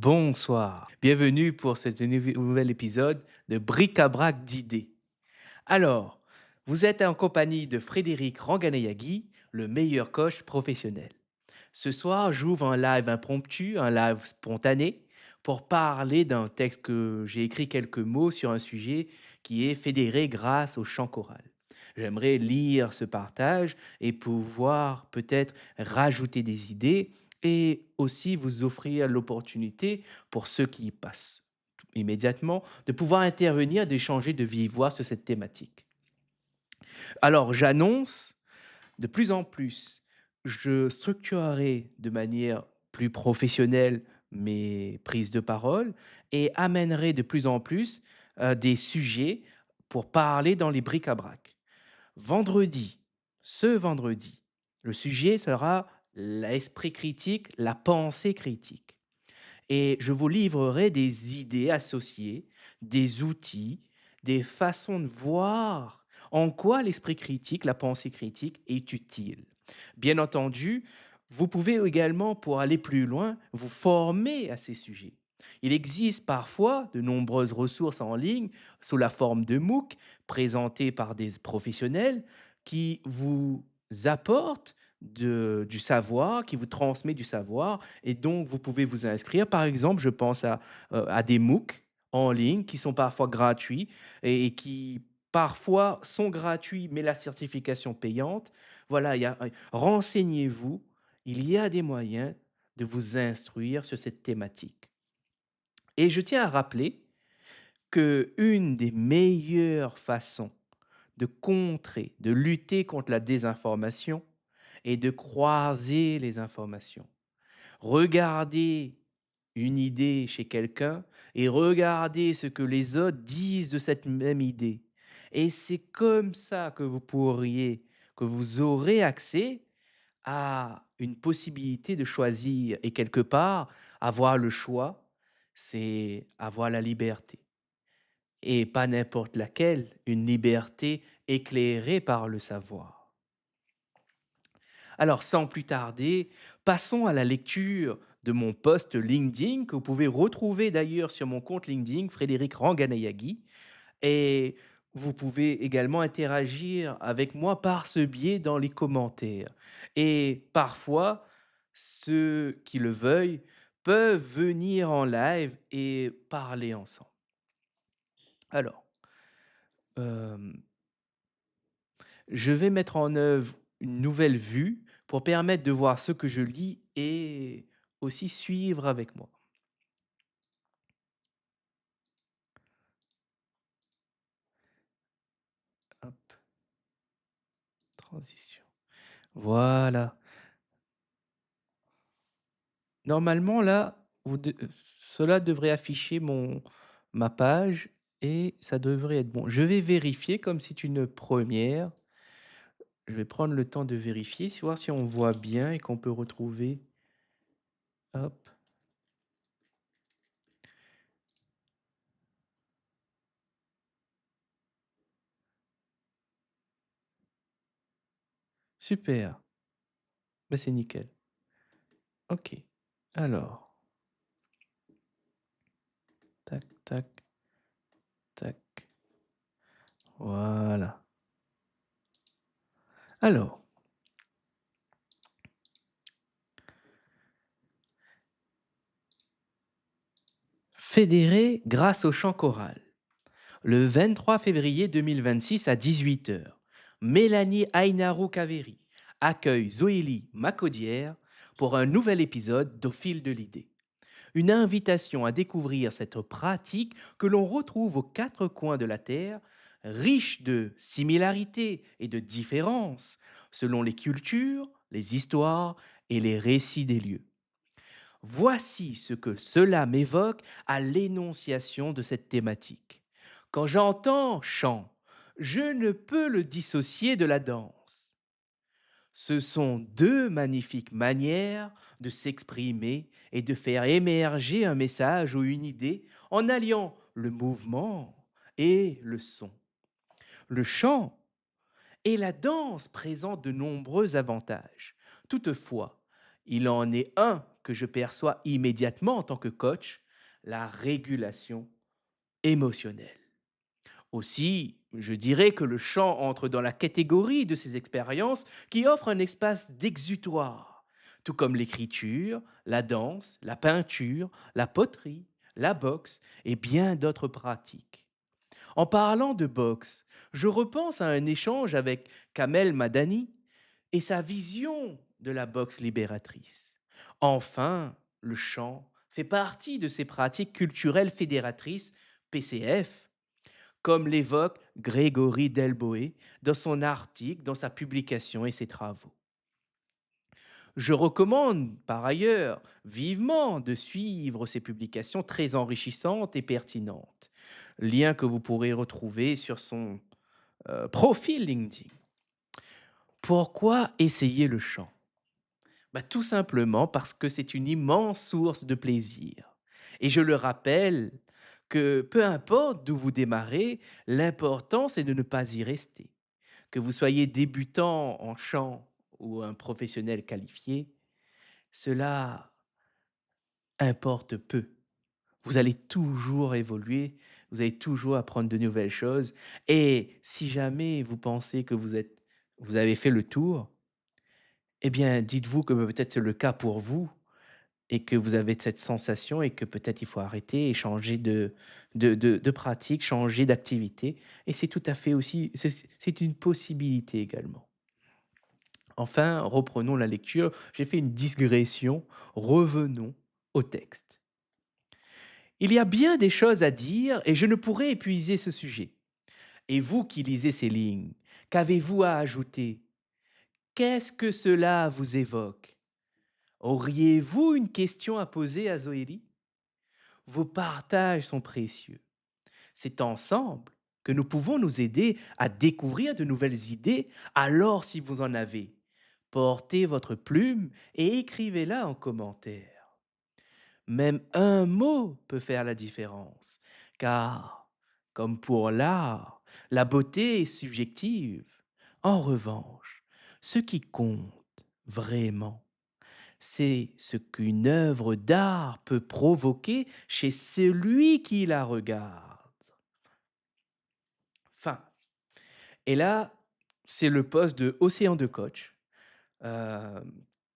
Bonsoir, bienvenue pour ce nouvel épisode de Bric-à-brac d'idées. Alors, vous êtes en compagnie de Frédéric Ranganayagui, le meilleur coach professionnel. Ce soir, j'ouvre un live impromptu, un live spontané, pour parler d'un texte que j'ai écrit quelques mots sur un sujet qui est fédéré grâce au chant choral. J'aimerais lire ce partage et pouvoir peut-être rajouter des idées et aussi vous offrir l'opportunité pour ceux qui y passent immédiatement de pouvoir intervenir, d'échanger de vive voix sur cette thématique. Alors, j'annonce de plus en plus, je structurerai de manière plus professionnelle mes prises de parole et amènerai de plus en plus des sujets pour parler dans les bric-à-brac. Vendredi, ce vendredi, le sujet sera l'esprit critique, la pensée critique. Et je vous livrerai des idées associées, des outils, des façons de voir en quoi l'esprit critique, la pensée critique est utile. Bien entendu, vous pouvez également, pour aller plus loin, vous former à ces sujets. Il existe parfois de nombreuses ressources en ligne sous la forme de MOOC présentées par des professionnels qui vous apportent du savoir, qui vous transmet du savoir et donc vous pouvez vous inscrire. Par exemple, je pense à des MOOC en ligne qui sont parfois gratuits et qui parfois sont gratuits, mais la certification payante. Voilà, renseignez-vous, il y a des moyens de vous instruire sur cette thématique. Et je tiens à rappeler que une des meilleures façons de contrer, de lutter contre la désinformation est de croiser les informations. Regardez une idée chez quelqu'un et regardez ce que les autres disent de cette même idée. Et c'est comme ça que vous aurez accès à une possibilité de choisir. Et quelque part, avoir le choix, c'est avoir la liberté. Et pas n'importe laquelle, une liberté éclairée par le savoir. Alors, sans plus tarder, passons à la lecture de mon post LinkedIn, que vous pouvez retrouver d'ailleurs sur mon compte LinkedIn, Frédéric Ranganayagui. Et vous pouvez également interagir avec moi par ce biais dans les commentaires. Et parfois, ceux qui le veuillent peuvent venir en live et parler ensemble. Alors, euh, je vais mettre en œuvre une nouvelle vue pour permettre de voir ce que je lis et aussi suivre avec moi. Hop, transition. Voilà. Normalement, là, cela devrait afficher ma page et ça devrait être bon. Je vais vérifier comme c'est une première. Je vais prendre le temps de vérifier, voir si on voit bien et qu'on peut retrouver. Hop, super. Ben, c'est nickel. Ok. Alors, tac, tac, tac. Voilà. Alors, fédéré grâce au chant choral. Le 23 février 2026 à 18 heures, Mélanie Ainaru Kaveri accueille Zoélie Macaudière pour un nouvel épisode d'Au fil de l'idée. Une invitation à découvrir cette pratique que l'on retrouve aux quatre coins de la Terre, riche de similarités et de différences selon les cultures, les histoires et les récits des lieux. Voici ce que cela m'évoque à l'énonciation de cette thématique. Quand j'entends chant, je ne peux le dissocier de la danse. Ce sont deux magnifiques manières de s'exprimer et de faire émerger un message ou une idée en alliant le mouvement et le son. Le chant et la danse présentent de nombreux avantages. Toutefois, il en est un que je perçois immédiatement en tant que coach, la régulation émotionnelle. Aussi, je dirais que le chant entre dans la catégorie de ces expériences qui offrent un espace d'exutoire, tout comme l'écriture, la danse, la peinture, la poterie, la boxe et bien d'autres pratiques. En parlant de boxe, je repense à un échange avec Kamel Madani et sa vision de la boxe libératrice. Enfin, le chant fait partie de ces pratiques culturelles fédératrices, PCF, comme l'évoque Grégory Delboé dans son article, dans sa publication et ses travaux. Je recommande par ailleurs vivement de suivre ces publications très enrichissantes et pertinentes, lien que vous pourrez retrouver sur son profil LinkedIn. Pourquoi essayer le chant? Bah, tout simplement parce que c'est une immense source de plaisir. Et je le rappelle que peu importe d'où vous démarrez, l'important c'est de ne pas y rester. Que vous soyez débutant en chant ou un professionnel qualifié, cela importe peu. Vous allez toujours évoluer, vous allez toujours apprendre de nouvelles choses. Et si jamais vous pensez que vous avez fait le tour, eh bien, dites-vous que peut-être c'est le cas pour vous et que vous avez cette sensation et que peut-être il faut arrêter et changer de pratique, changer d'activité. Et c'est tout à fait aussi, c'est une possibilité également. Enfin, reprenons la lecture. J'ai fait une digression. Revenons au texte. Il y a bien des choses à dire et je ne pourrais épuiser ce sujet. Et vous qui lisez ces lignes, qu'avez-vous à ajouter? Qu'est-ce que cela vous évoque? Auriez-vous une question à poser à Zoélie? Vos partages sont précieux. C'est ensemble que nous pouvons nous aider à découvrir de nouvelles idées, alors si vous en avez. Portez votre plume et écrivez-la en commentaire. Même un mot peut faire la différence, car, comme pour l'art, la beauté est subjective. En revanche, ce qui compte vraiment, c'est ce qu'une œuvre d'art peut provoquer chez celui qui la regarde. Fin. Et là, c'est le poste de Océan de Coach euh,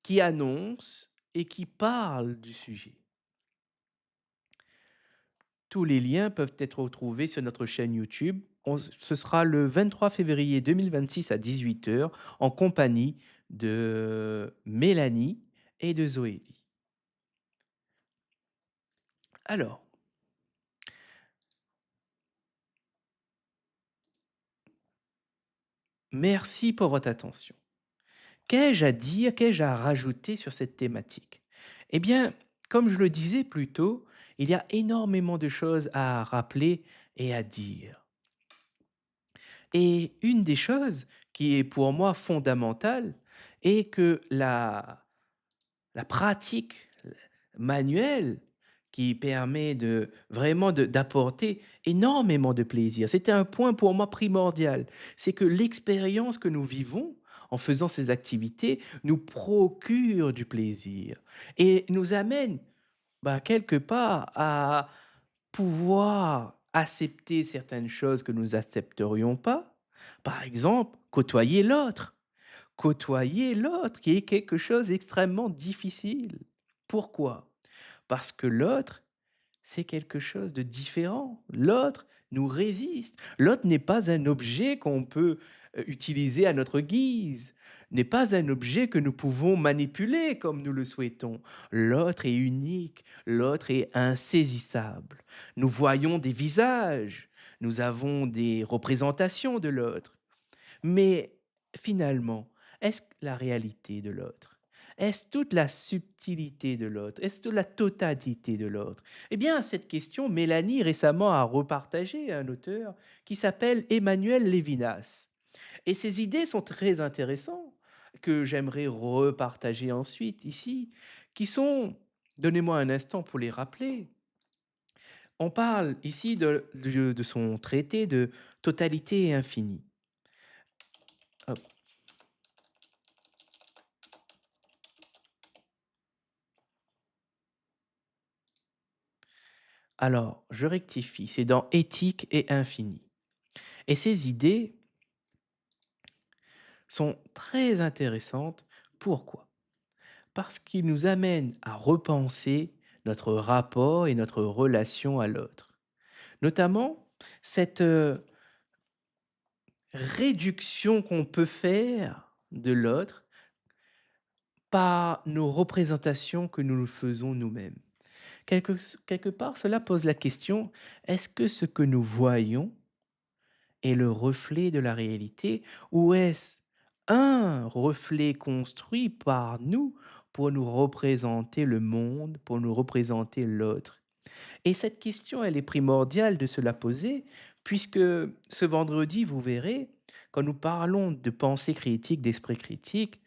qui annonce et qui parle du sujet. Tous les liens peuvent être retrouvés sur notre chaîne YouTube. Ce sera le 23 février 2026 à 18 h en compagnie de Mélanie et de Zoélie. Alors, merci pour votre attention. Qu'ai-je à dire, qu'ai-je à rajouter sur cette thématique? Eh bien, comme je le disais plus tôt, il y a énormément de choses à rappeler et à dire. Et une des choses qui est pour moi fondamentale est que la pratique manuelle qui permet de vraiment d'apporter énormément de plaisir. C'était un point pour moi primordial. C'est que l'expérience que nous vivons en faisant ces activités nous procure du plaisir et nous amène bah, quelque part à pouvoir accepter certaines choses que nous accepterions pas. Par exemple, côtoyer l'autre. Côtoyer l'autre qui est quelque chose d'extrêmement difficile. Pourquoi? Parce que l'autre, c'est quelque chose de différent. L'autre nous résiste. L'autre n'est pas un objet qu'on peut utiliser à notre guise, n'est pas un objet que nous pouvons manipuler comme nous le souhaitons. L'autre est unique, l'autre est insaisissable. Nous voyons des visages, nous avons des représentations de l'autre. Mais finalement, est-ce la réalité de l'autre? Est-ce toute la subtilité de l'autre? Est-ce toute la totalité de l'autre? Eh bien, cette question, Mélanie récemment a repartagé un auteur qui s'appelle Emmanuel Lévinas. Et ses idées sont très intéressantes, que j'aimerais repartager ensuite ici, qui sont, donnez-moi un instant pour les rappeler. On parle ici de son traité de totalité et infinie. Alors, je rectifie, c'est dans Éthique et infini. Et ces idées sont très intéressantes. Pourquoi? Parce qu'ils nous amènent à repenser notre rapport et notre relation à l'autre. Notamment, cette réduction qu'on peut faire de l'autre par nos représentations que nous nous faisons nous-mêmes. Quelque part, cela pose la question, est-ce que ce que nous voyons est le reflet de la réalité ou est-ce un reflet construit par nous pour nous représenter le monde, pour nous représenter l'autre? Et cette question, elle est primordiale de se la poser, puisque ce vendredi, vous verrez, quand nous parlons de pensée critique, d'esprit critique,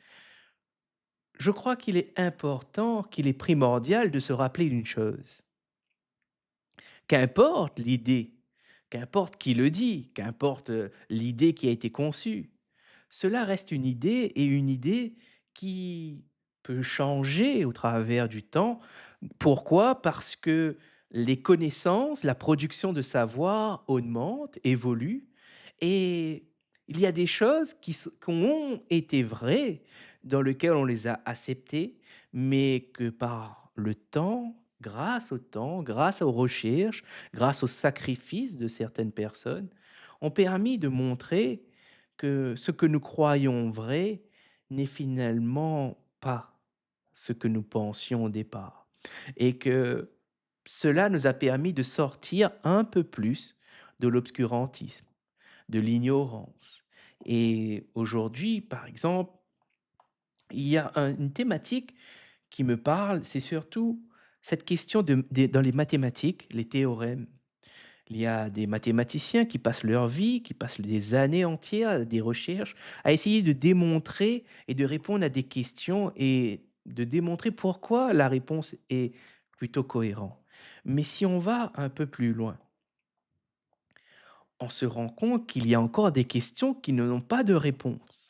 je crois qu'il est important, qu'il est primordial de se rappeler d'une chose. Qu'importe l'idée, qu'importe qui le dit, qu'importe l'idée qui a été conçue, cela reste une idée et une idée qui peut changer au travers du temps. Pourquoi? Parce que les connaissances, la production de savoir augmente, évolue et il y a des choses qui ont été vraies, dans lesquelles on les a acceptées, mais que par le temps, grâce aux recherches, grâce aux sacrifices de certaines personnes, ont permis de montrer que ce que nous croyons vrai n'est finalement pas ce que nous pensions au départ et que cela nous a permis de sortir un peu plus de l'obscurantisme, de l'ignorance. Et aujourd'hui, par exemple, il y a une thématique qui me parle, c'est surtout cette question dans les mathématiques, les théorèmes. Il y a des mathématiciens qui passent leur vie, qui passent des années entières à des recherches, à essayer de démontrer et de répondre à des questions et de démontrer pourquoi la réponse est plutôt cohérente. Mais si on va un peu plus loin, on se rend compte qu'il y a encore des questions qui n'ont pas de réponse.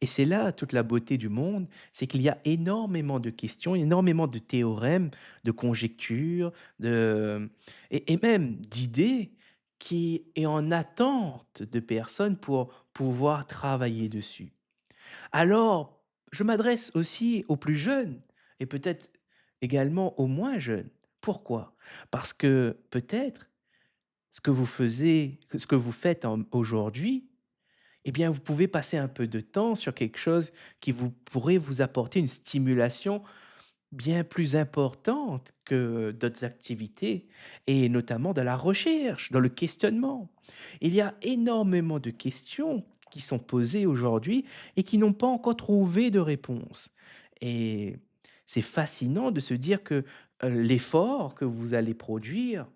Et c'est là toute la beauté du monde, c'est qu'il y a énormément de questions, énormément de théorèmes, de conjectures, et même d'idées qui est en attente de personnes pour pouvoir travailler dessus. Alors, je m'adresse aussi aux plus jeunes et peut-être également aux moins jeunes. Pourquoi? Parce que peut-être ce que vous faites aujourd'hui, eh bien, vous pouvez passer un peu de temps sur quelque chose qui vous pourrait vous apporter une stimulation bien plus importante que d'autres activités et notamment dans la recherche, dans le questionnement. Il y a énormément de questions qui sont posées aujourd'hui et qui n'ont pas encore trouvé de réponse. Et c'est fascinant de se dire que l'effort que vous allez produire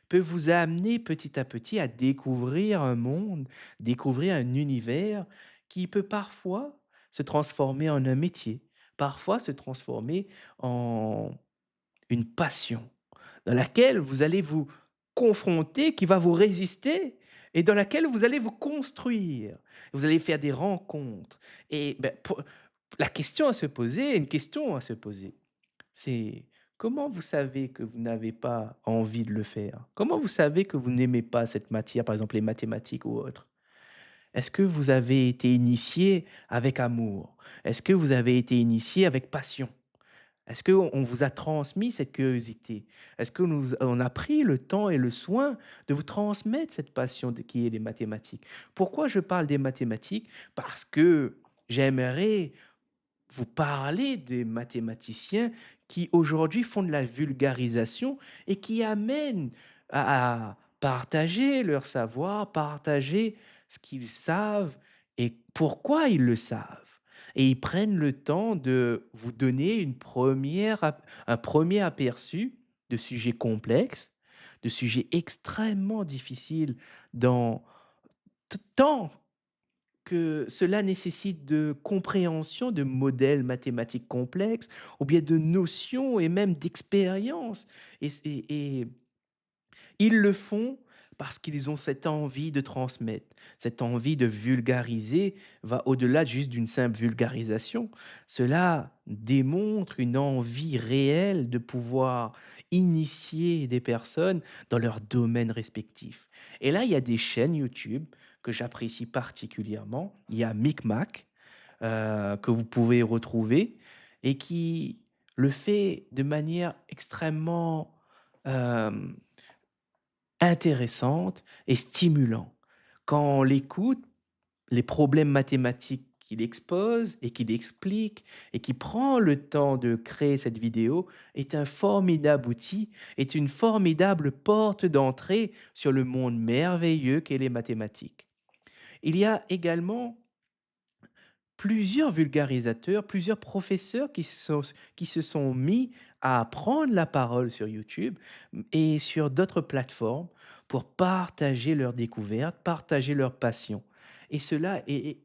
peut vous amener petit à petit à découvrir un monde, découvrir un univers qui peut parfois se transformer en un métier, parfois se transformer en une passion dans laquelle vous allez vous confronter, qui va vous résister et dans laquelle vous allez vous construire. Vous allez faire des rencontres et la question à se poser, une question à se poser, c'est comment vous savez que vous n'avez pas envie de le faire? Comment vous savez que vous n'aimez pas cette matière, par exemple les mathématiques ou autre? Est-ce que vous avez été initié avec amour? Est-ce que vous avez été initié avec passion? Est-ce qu'on vous a transmis cette curiosité? Est-ce que on a pris le temps et le soin de vous transmettre cette passion qui est les mathématiques? Pourquoi je parle des mathématiques? Parce que j'aimerais vous parler des mathématiciens qui aujourd'hui font de la vulgarisation et qui amènent à partager leur savoir, partager ce qu'ils savent et pourquoi ils le savent. Et ils prennent le temps de vous donner un premier aperçu de sujets complexes, de sujets extrêmement difficiles dans tant que cela nécessite de compréhension de modèles mathématiques complexes ou bien de notions et même d'expériences et ils le font parce qu'ils ont cette envie de transmettre, cette envie de vulgariser va au-delà juste d'une simple vulgarisation. Cela démontre une envie réelle de pouvoir initier des personnes dans leur domaine respectif. Et là, il y a des chaînes YouTube que j'apprécie particulièrement. Il y a Micmac, que vous pouvez retrouver et qui le fait de manière extrêmement, hem intéressante et stimulant. Quand on l'écoute, les problèmes mathématiques qu'il expose et qu'il explique et qui prend le temps de créer cette vidéo est un formidable outil, est une formidable porte d'entrée sur le monde merveilleux qu'est les mathématiques. Il y a également plusieurs vulgarisateurs, plusieurs professeurs qui se sont mis à prendre la parole sur YouTube, et sur d'autres plateformes pour partager leurs découvertes, partager leur passion et cela est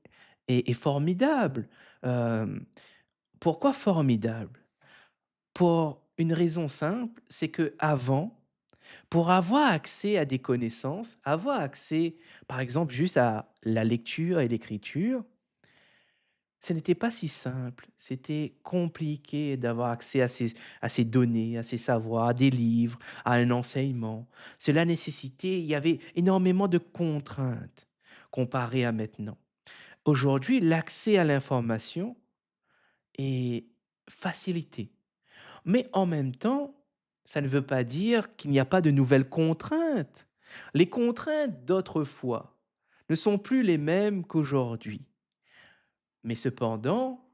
formidable. Hem, Pourquoi formidable? Pour une raison simple, c'est que avant, pour avoir accès à des connaissances, avoir accès, par exemple, juste à la lecture et l'écriture, ce n'était pas si simple, c'était compliqué d'avoir accès à ces données, à ces savoirs, à des livres, à un enseignement. Cela nécessitait il y avait énormément de contraintes comparé à maintenant. Aujourd'hui, l'accès à l'information est facilité, mais en même temps, ça ne veut pas dire qu'il n'y a pas de nouvelles contraintes. Les contraintes d'autrefois ne sont plus les mêmes qu'aujourd'hui, mais cependant,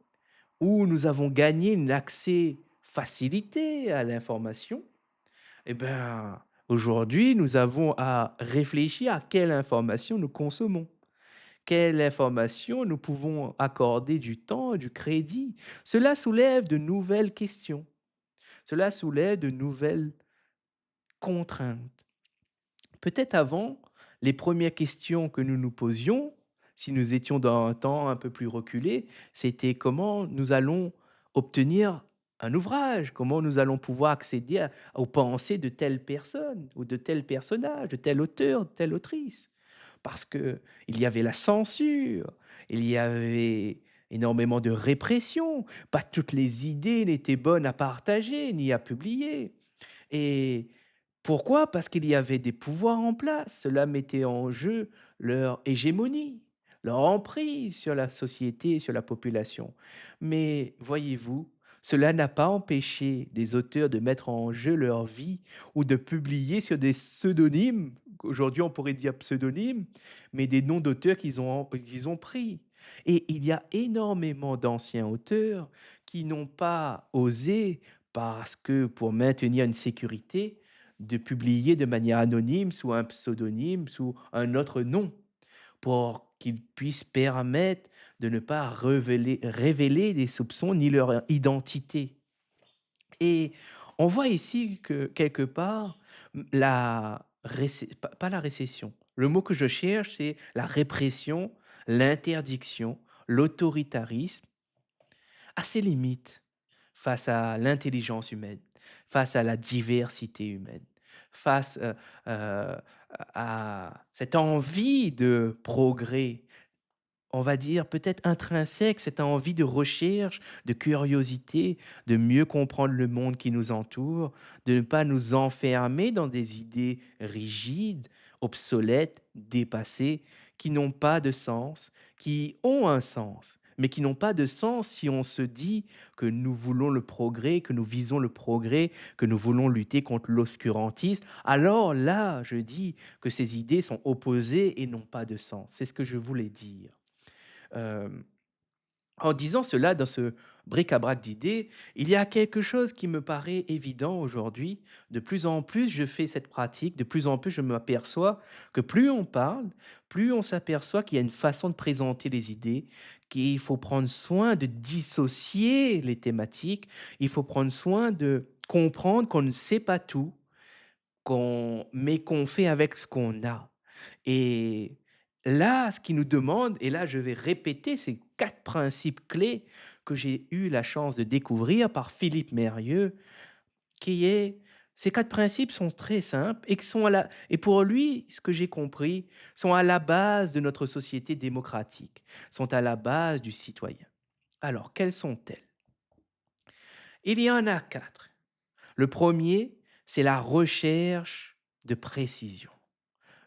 où nous avons gagné un accès facilité à l'information, eh ben, aujourd'hui, nous avons à réfléchir à quelle information nous consommons. Quelle information nous pouvons accorder du temps, du crédit. Cela soulève de nouvelles questions. Cela soulève de nouvelles contraintes. Peut-être avant, les premières questions que nous nous posions, si nous étions dans un temps un peu plus reculé, c'était comment nous allons obtenir un ouvrage, comment nous allons pouvoir accéder aux pensées de telle personne ou de tel personnage, de tel auteur, de telle autrice. Parce que il y avait la censure, il y avait énormément de répression, pas toutes les idées n'étaient bonnes à partager ni à publier. Et pourquoi? Parce qu'il y avait des pouvoirs en place. Cela mettait en jeu leur hégémonie, leur emprise sur la société, sur la population. Mais voyez-vous, cela n'a pas empêché des auteurs de mettre en jeu leur vie ou de publier sur des pseudonymes, qu'aujourd'hui on pourrait dire pseudonymes, mais des noms d'auteurs qu'ils ont pris. Et il y a énormément d'anciens auteurs qui n'ont pas osé, parce que pour maintenir une sécurité, de publier de manière anonyme, sous un pseudonyme, sous un autre nom, pour qu'ils puissent permettre de ne pas révéler des soupçons ni leur identité. Et on voit ici que quelque part, pas la récession, le mot que je cherche, c'est la répression, l'interdiction, l'autoritarisme à ses limites face à l'intelligence humaine, face à la diversité humaine, face, à cette envie de progrès, on va dire peut-être intrinsèque, cette envie de recherche, de curiosité, de mieux comprendre le monde qui nous entoure, de ne pas nous enfermer dans des idées rigides, obsolètes, dépassées, qui n'ont pas de sens, qui ont un sens, mais qui n'ont pas de sens si on se dit que nous voulons le progrès, que nous visons le progrès, que nous voulons lutter contre l'obscurantisme. Alors là, je dis que ces idées sont opposées et n'ont pas de sens. C'est ce que je voulais dire. Hem, En disant cela dans ce bric-à-brac d'idées, il y a quelque chose qui me paraît évident aujourd'hui. De plus en plus, je fais cette pratique, de plus en plus, je m'aperçois que plus on parle, plus on s'aperçoit qu'il y a une façon de présenter les idées, qu'il faut prendre soin de dissocier les thématiques, il faut prendre soin de comprendre qu'on ne sait pas tout, mais qu'on fait avec ce qu'on a. Et là, ce qu'il nous demande, et là je vais répéter ces 4 principes clés que j'ai eu la chance de découvrir par Philippe Mérieux, qui est: Ces 4 principes sont très simples et qui sont à la et pour lui, ce que j'ai compris, sont à la base de notre société démocratique, sont à la base du citoyen. Alors, quelles sont-elles? Il y en a 4. Le premier, c'est la recherche de précision.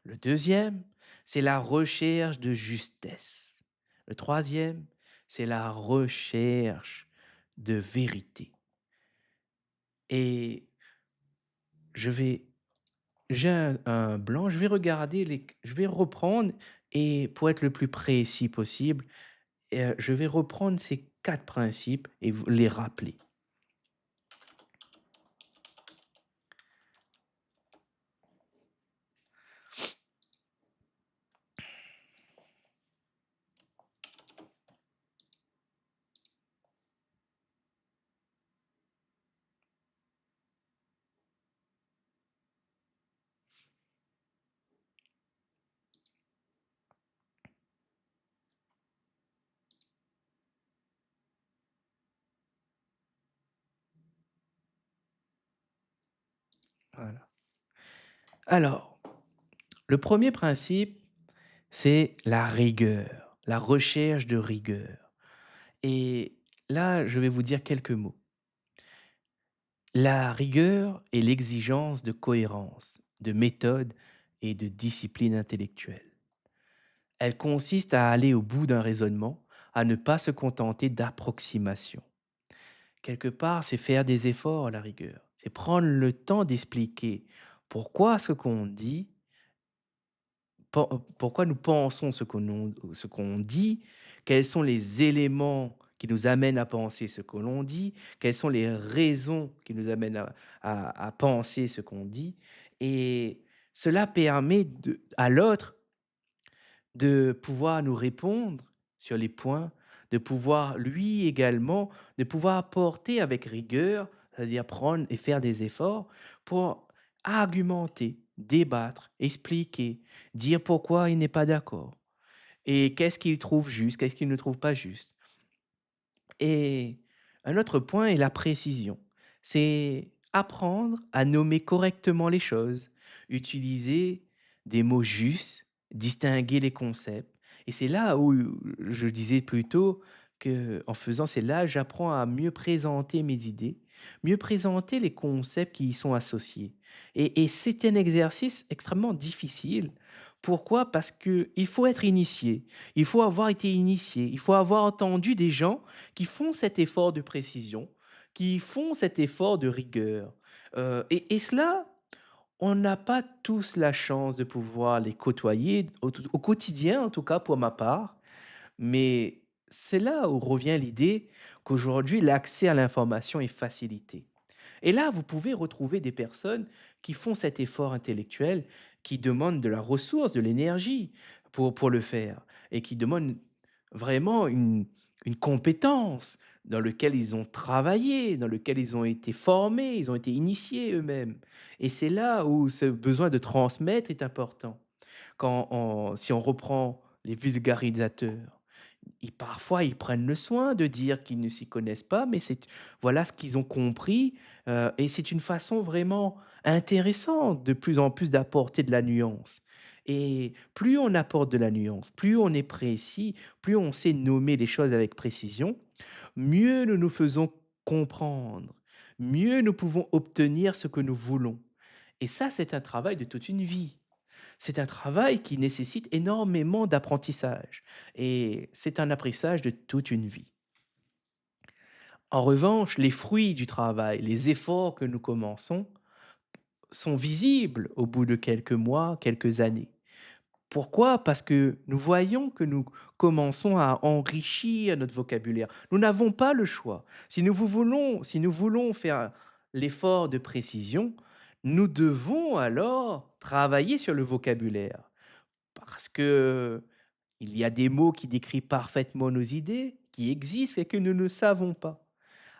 Le deuxième, c'est la recherche de justesse. Le troisième, c'est la recherche de vérité. Et je vais j'ai un blanc, je vais reprendre et pour être le plus précis possible, je vais reprendre ces 4 principes et vous les rappeler. Voilà. Alors, le premier principe, c'est la rigueur, la recherche de rigueur et là, je vais vous dire quelques mots. La rigueur est l'exigence de cohérence, de méthode et de discipline intellectuelle. Elle consiste à aller au bout d'un raisonnement, à ne pas se contenter d'approximations. Quelque part, c'est faire des efforts à la rigueur. C'est prendre le temps d'expliquer pourquoi ce qu'on dit, pourquoi nous pensons ce qu'on dit, quels sont les éléments qui nous amènent à penser ce que l'on dit, quelles sont les raisons qui nous amènent à penser ce qu'on dit. Et cela permet à l'autre de pouvoir nous répondre sur les points, de pouvoir lui également, de pouvoir apporter avec rigueur, c'est-à-dire prendre et faire des efforts pour argumenter, débattre, expliquer, dire pourquoi il n'est pas d'accord et qu'est-ce qu'il trouve juste, qu'est-ce qu'il ne trouve pas juste. Et un autre point est la précision. C'est apprendre à nommer correctement les choses, utiliser des mots justes, distinguer les concepts. Et c'est là où je disais plus tôt que en faisant c'est là j'apprends à mieux présenter mes idées, mieux présenter les concepts qui y sont associés. Et c'est un exercice extrêmement difficile. Pourquoi? Parce que il faut être initié, il faut avoir été initié, il faut avoir entendu des gens qui font cet effort de précision, qui font cet effort de rigueur. Et cela, on n'a pas tous la chance de pouvoir les côtoyer au quotidien, en tout cas pour ma part, mais c'est là où revient l'idée qu'aujourd'hui l'accès à l'information est facilité. Et là, vous pouvez retrouver des personnes qui font cet effort intellectuel, qui demandent de la ressource, de l'énergie pour le faire et qui demandent vraiment une compétence dans lequel ils ont travaillé, dans lequel ils ont été formés, ils ont été initiés eux-mêmes. Et c'est là où ce besoin de transmettre est important. Si on reprend les vulgarisateurs, parfois, ils prennent le soin de dire qu'ils ne s'y connaissent pas, mais voilà ce qu'ils ont compris, et c'est une façon vraiment intéressante de plus en plus d'apporter de la nuance. Et plus on apporte de la nuance, plus on est précis, plus on sait nommer les choses avec précision, mieux nous nous faisons comprendre, mieux nous pouvons obtenir ce que nous voulons. Et ça, c'est un travail de toute une vie. C'est un travail qui nécessite énormément d'apprentissage et c'est un apprentissage de toute une vie. En revanche, les fruits du travail, les efforts que nous commençons sont visibles au bout de quelques mois, quelques années. Pourquoi? Parce que nous voyons que nous commençons à enrichir notre vocabulaire. Nous n'avons pas le choix. Si nous voulons faire l'effort de précision, nous devons alors travailler sur le vocabulaire. Parce que il y a des mots qui décrivent parfaitement nos idées, qui existent et que nous ne savons pas.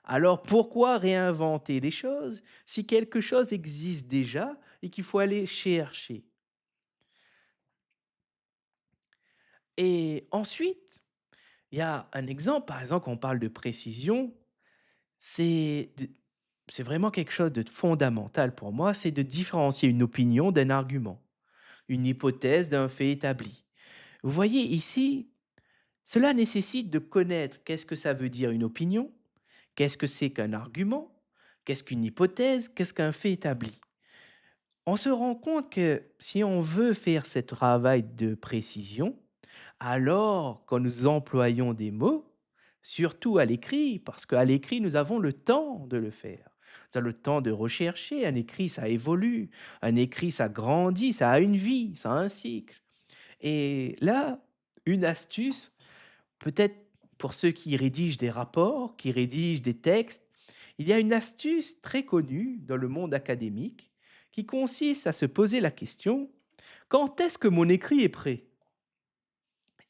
Alors pourquoi réinventer les choses si quelque chose existe déjà et qu'il faut aller chercher? Et ensuite, il y a un exemple, par exemple, quand on parle de précision, c'est c'est vraiment quelque chose de fondamental pour moi, c'est de différencier une opinion d'un argument, une hypothèse d'un fait établi. Vous voyez ici, cela nécessite de connaître qu'est-ce que ça veut dire une opinion, qu'est-ce que c'est qu'un argument, qu'est-ce qu'une hypothèse, qu'est-ce qu'un fait établi. On se rend compte que si on veut faire ce travail de précision, alors quand nous employons des mots, surtout à l'écrit, parce qu'à l'écrit, nous avons le temps de le faire. Nous avons le temps de rechercher. Un écrit, ça évolue. Un écrit, ça grandit, ça a une vie, ça a un cycle. Et là, une astuce, peut-être pour ceux qui rédigent des rapports, qui rédigent des textes, il y a une astuce très connue dans le monde académique qui consiste à se poser la question: quand est-ce que mon écrit est prêt?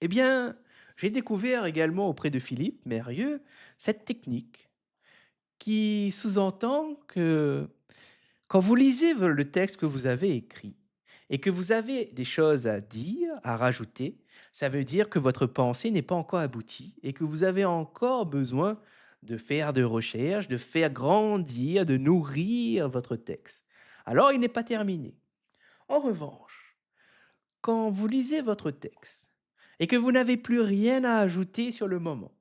Eh bien, j'ai découvert également auprès de Philippe Mérieux cette technique qui sous-entend que quand vous lisez le texte que vous avez écrit et que vous avez des choses à dire, à rajouter, ça veut dire que votre pensée n'est pas encore aboutie et que vous avez encore besoin de faire de recherches, de faire grandir, de nourrir votre texte. Alors, il n'est pas terminé. En revanche, quand vous lisez votre texte et que vous n'avez plus rien à ajouter sur le moment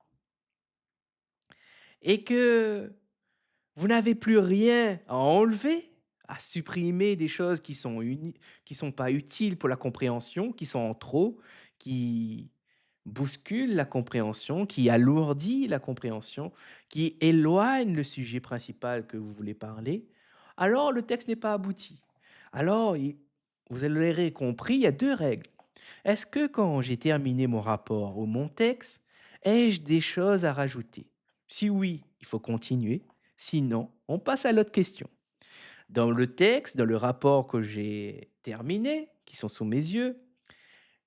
et que vous n'avez plus rien à enlever, à supprimer des choses qui sont pas utiles pour la compréhension, qui sont en trop, qui bousculent la compréhension, qui alourdit la compréhension, qui éloignent le sujet principal que vous voulez parler, alors le texte n'est pas abouti. Alors, vous l'aurez compris, il y a 2 règles. Est-ce que quand j'ai terminé mon rapport ou mon texte, ai-je des choses à rajouter? Si oui, il faut continuer. Sinon, on passe à l'autre question. Dans le texte, dans le rapport que j'ai terminé, qui sont sous mes yeux,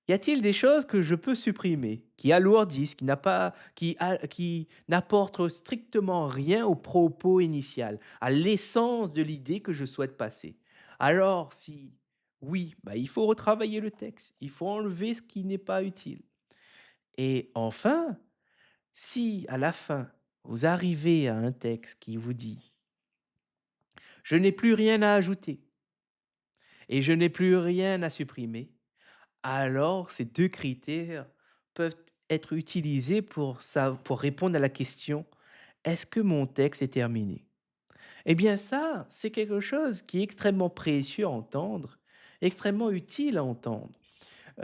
y a-t-il des choses que je peux supprimer, qui alourdissent, qui n'apportent strictement rien au propos initial, à l'essence de l'idée que je souhaite passer? Alors, si oui, bah, il faut retravailler le texte. Il faut enlever ce qui n'est pas utile. Et enfin, si à la fin, vous arrivez à un texte qui vous dit: «Je n'ai plus rien à ajouter et je n'ai plus rien à supprimer», alors ces 2 critères peuvent être utilisés pour répondre à la question: «Est-ce que mon texte est terminé?» Eh bien ça, c'est quelque chose qui est extrêmement précieux à entendre, extrêmement utile à entendre.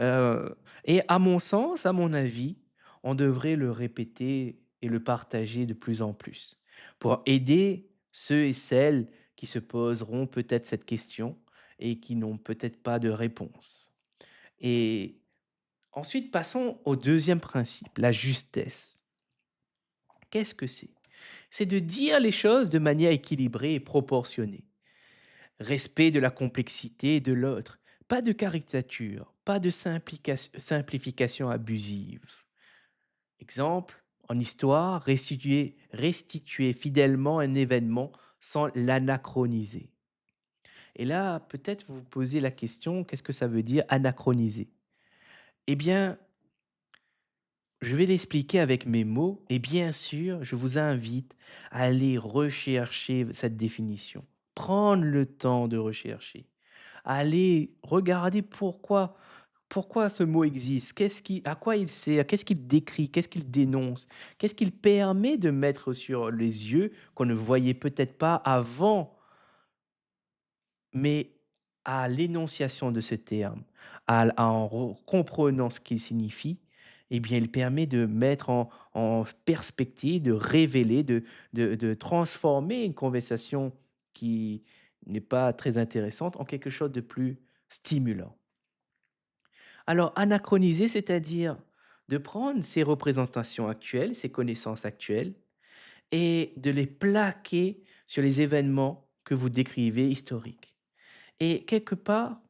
Heu et à mon sens, à mon avis, on devrait le répéter et le partager de plus en plus pour aider ceux et celles qui se poseront peut-être cette question et qui n'ont peut-être pas de réponse. Et ensuite, passons au deuxième principe, la justesse. Qu'est-ce que c'est? C'est de dire les choses de manière équilibrée et proportionnée. Respect de la complexité de l'autre, pas de caricature, pas de simplification abusive. Exemple, en histoire, restituer fidèlement un événement sans l'anachroniser. Et là, peut-être vous vous posez la question, qu'est-ce que ça veut dire anachroniser? Eh bien, je vais l'expliquer avec mes mots et bien sûr, je vous invite à aller rechercher cette définition. Prendre le temps de rechercher. Aller regarder pourquoi ce mot existe, à quoi il sert, qu'est-ce qu'il décrit, qu'est-ce qu'il dénonce, qu'est-ce qu'il permet de mettre sur les yeux qu'on ne voyait peut-être pas avant, mais à l'énonciation de ce terme, comprenant ce qu'il signifie, eh bien, il permet de mettre en perspective, de révéler, de transformer une conversation qui n'est pas très intéressante en quelque chose de plus stimulant. Alors, anachroniser, c'est-à-dire de prendre ces représentations actuelles, ces connaissances actuelles, et de les plaquer sur les événements que vous décrivez historiques. Et quelque part,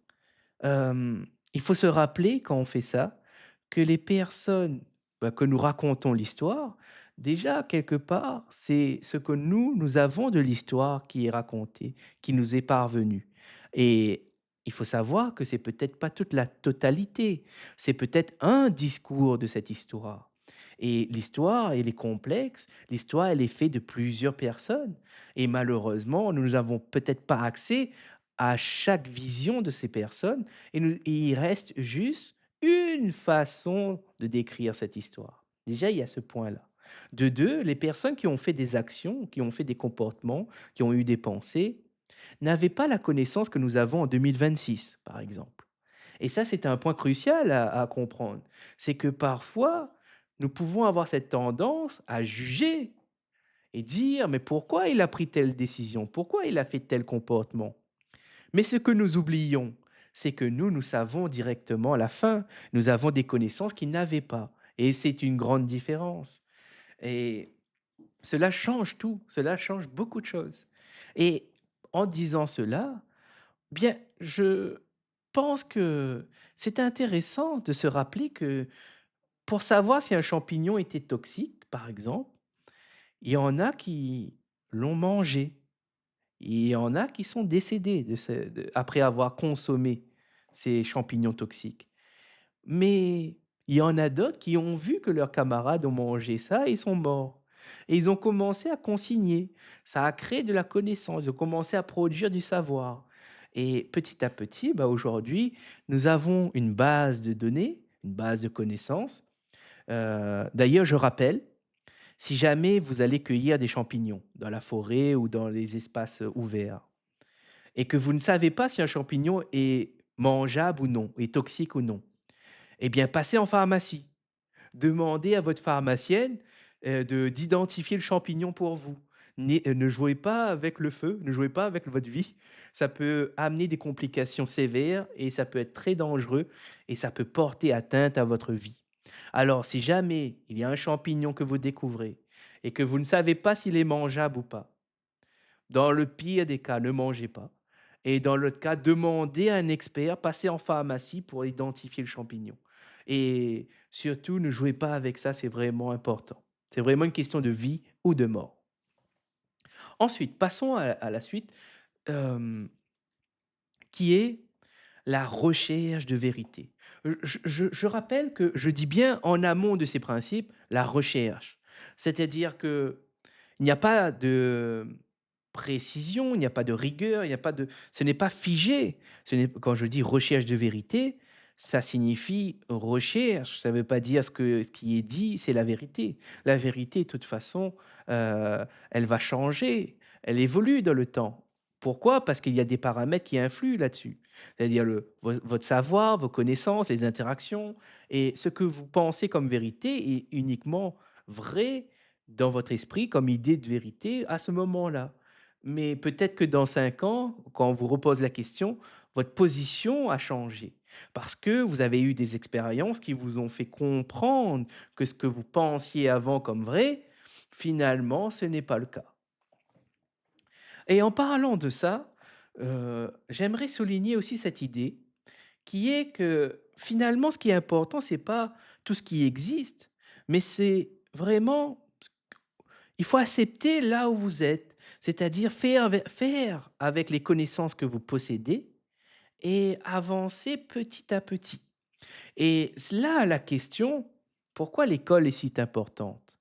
il faut se rappeler quand on fait ça, que les personnes, bah, que nous racontons l'histoire, déjà quelque part, c'est ce que nous avons de l'histoire qui est racontée, qui nous est parvenue. Et il faut savoir que c'est peut-être pas toute la totalité, c'est peut-être un discours de cette histoire. Et l'histoire, elle est complexe. L'histoire, elle est faite de plusieurs personnes. Et malheureusement, nous n'avons peut-être pas accès à chaque vision de ces personnes. Et il reste juste une façon de décrire cette histoire. Déjà, il y a ce point-là. De deux, les personnes qui ont fait des actions, qui ont fait des comportements, qui ont eu des pensées, n'avaient pas la connaissance que nous avons en 2026, par exemple. Et ça, c'est un point crucial à comprendre. C'est que parfois, nous pouvons avoir cette tendance à juger et dire: «Mais pourquoi il a pris telle décision? Pourquoi il a fait tel comportement?» Mais ce que nous oublions, c'est que nous, nous savons directement la fin. Nous avons des connaissances qu'ils n'avaient pas et c'est une grande différence et cela change tout, cela change beaucoup de choses et en disant cela, bien, je pense que c'est intéressant de se rappeler que pour savoir si un champignon était toxique, par exemple, il y en a qui l'ont mangé. Il y en a qui sont décédés après avoir consommé ces champignons toxiques. Mais il y en a d'autres qui ont vu que leurs camarades ont mangé ça et ils sont morts. Et ils ont commencé à consigner. Ça a créé de la connaissance. Ils ont commencé à produire du savoir. Et petit à petit, bah aujourd'hui, nous avons une base de données, une base de connaissances. D'ailleurs, je rappelle, si jamais vous allez cueillir des champignons dans la forêt ou dans les espaces ouverts et que vous ne savez pas si un champignon est mangeable ou non, est toxique ou non, eh bien, passez en pharmacie. Demandez à votre pharmacienne, d'identifier le champignon pour vous. Ne jouez pas avec le feu, ne jouez pas avec votre vie. Ça peut amener des complications sévères et ça peut être très dangereux et ça peut porter atteinte à votre vie. Alors, si jamais il y a un champignon que vous découvrez et que vous ne savez pas s'il est mangeable ou pas, dans le pire des cas, ne mangez pas et dans l'autre cas, demandez à un expert, passez en pharmacie pour identifier le champignon et surtout ne jouez pas avec ça, c'est vraiment important. C'est vraiment une question de vie ou de mort. Ensuite, passons à la suite, hem, qui est la recherche de vérité. Je rappelle que je dis bien en amont de ces principes, la recherche. C'est-à-dire que il n'y a pas de précision, il n'y a pas de rigueur, il n'y a pas de ce n'est pas figé. Ce n'est Quand je dis recherche de vérité, ça signifie recherche, ça ne veut pas dire ce qui est dit, c'est la vérité. La vérité, de toute façon, elle va changer, elle évolue dans le temps. Pourquoi? Parce qu'il y a des paramètres qui influent là-dessus. C'est-à-dire votre savoir, vos connaissances, les interactions et ce que vous pensez comme vérité est uniquement vrai dans votre esprit comme idée de vérité à ce moment-là. Mais peut-être que dans 5 ans, quand on vous repose la question, votre position a changé. Parce que vous avez eu des expériences qui vous ont fait comprendre que ce que vous pensiez avant comme vrai, finalement, ce n'est pas le cas. Et en parlant de ça, j'aimerais souligner aussi cette idée qui est que finalement, ce qui est important, c'est pas tout ce qui existe, mais c'est vraiment il faut accepter là où vous êtes, c'est-à-dire faire avec les connaissances que vous possédez et avancer petit à petit. Et là, la question, pourquoi l'école est si importante?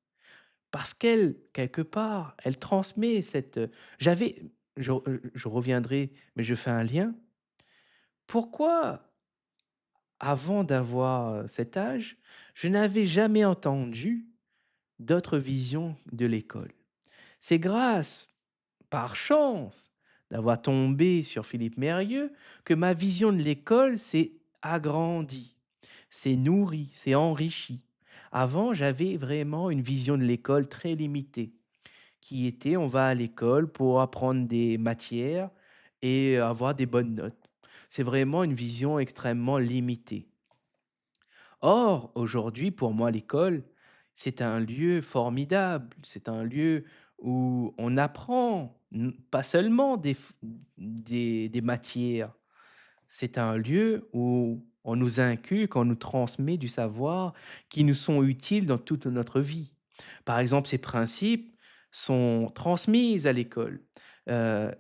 Parce qu'elle, quelque part, elle transmet cette, j'avais je reviendrai, mais je fais un lien. Pourquoi, avant d'avoir, cet âge, je n'avais jamais entendu d'autres visions de l'école? C'est grâce par chance d'avoir tombé sur Philippe Mérieux que ma vision de l'école s'est agrandie, s'est nourrie, s'est enrichie. Avant, j'avais vraiment une vision de l'école très limitée, qui était on va à l'école pour apprendre des matières et avoir des bonnes notes. C'est vraiment une vision extrêmement limitée. Or, aujourd'hui, pour moi, l'école, c'est un lieu formidable. C'est un lieu où on apprend, pas seulement des matières. C'est un lieu où on nous inculque, on nous transmet du savoir qui nous sont utiles dans toute notre vie. Par exemple, ces principes sont transmis à l'école. Heu,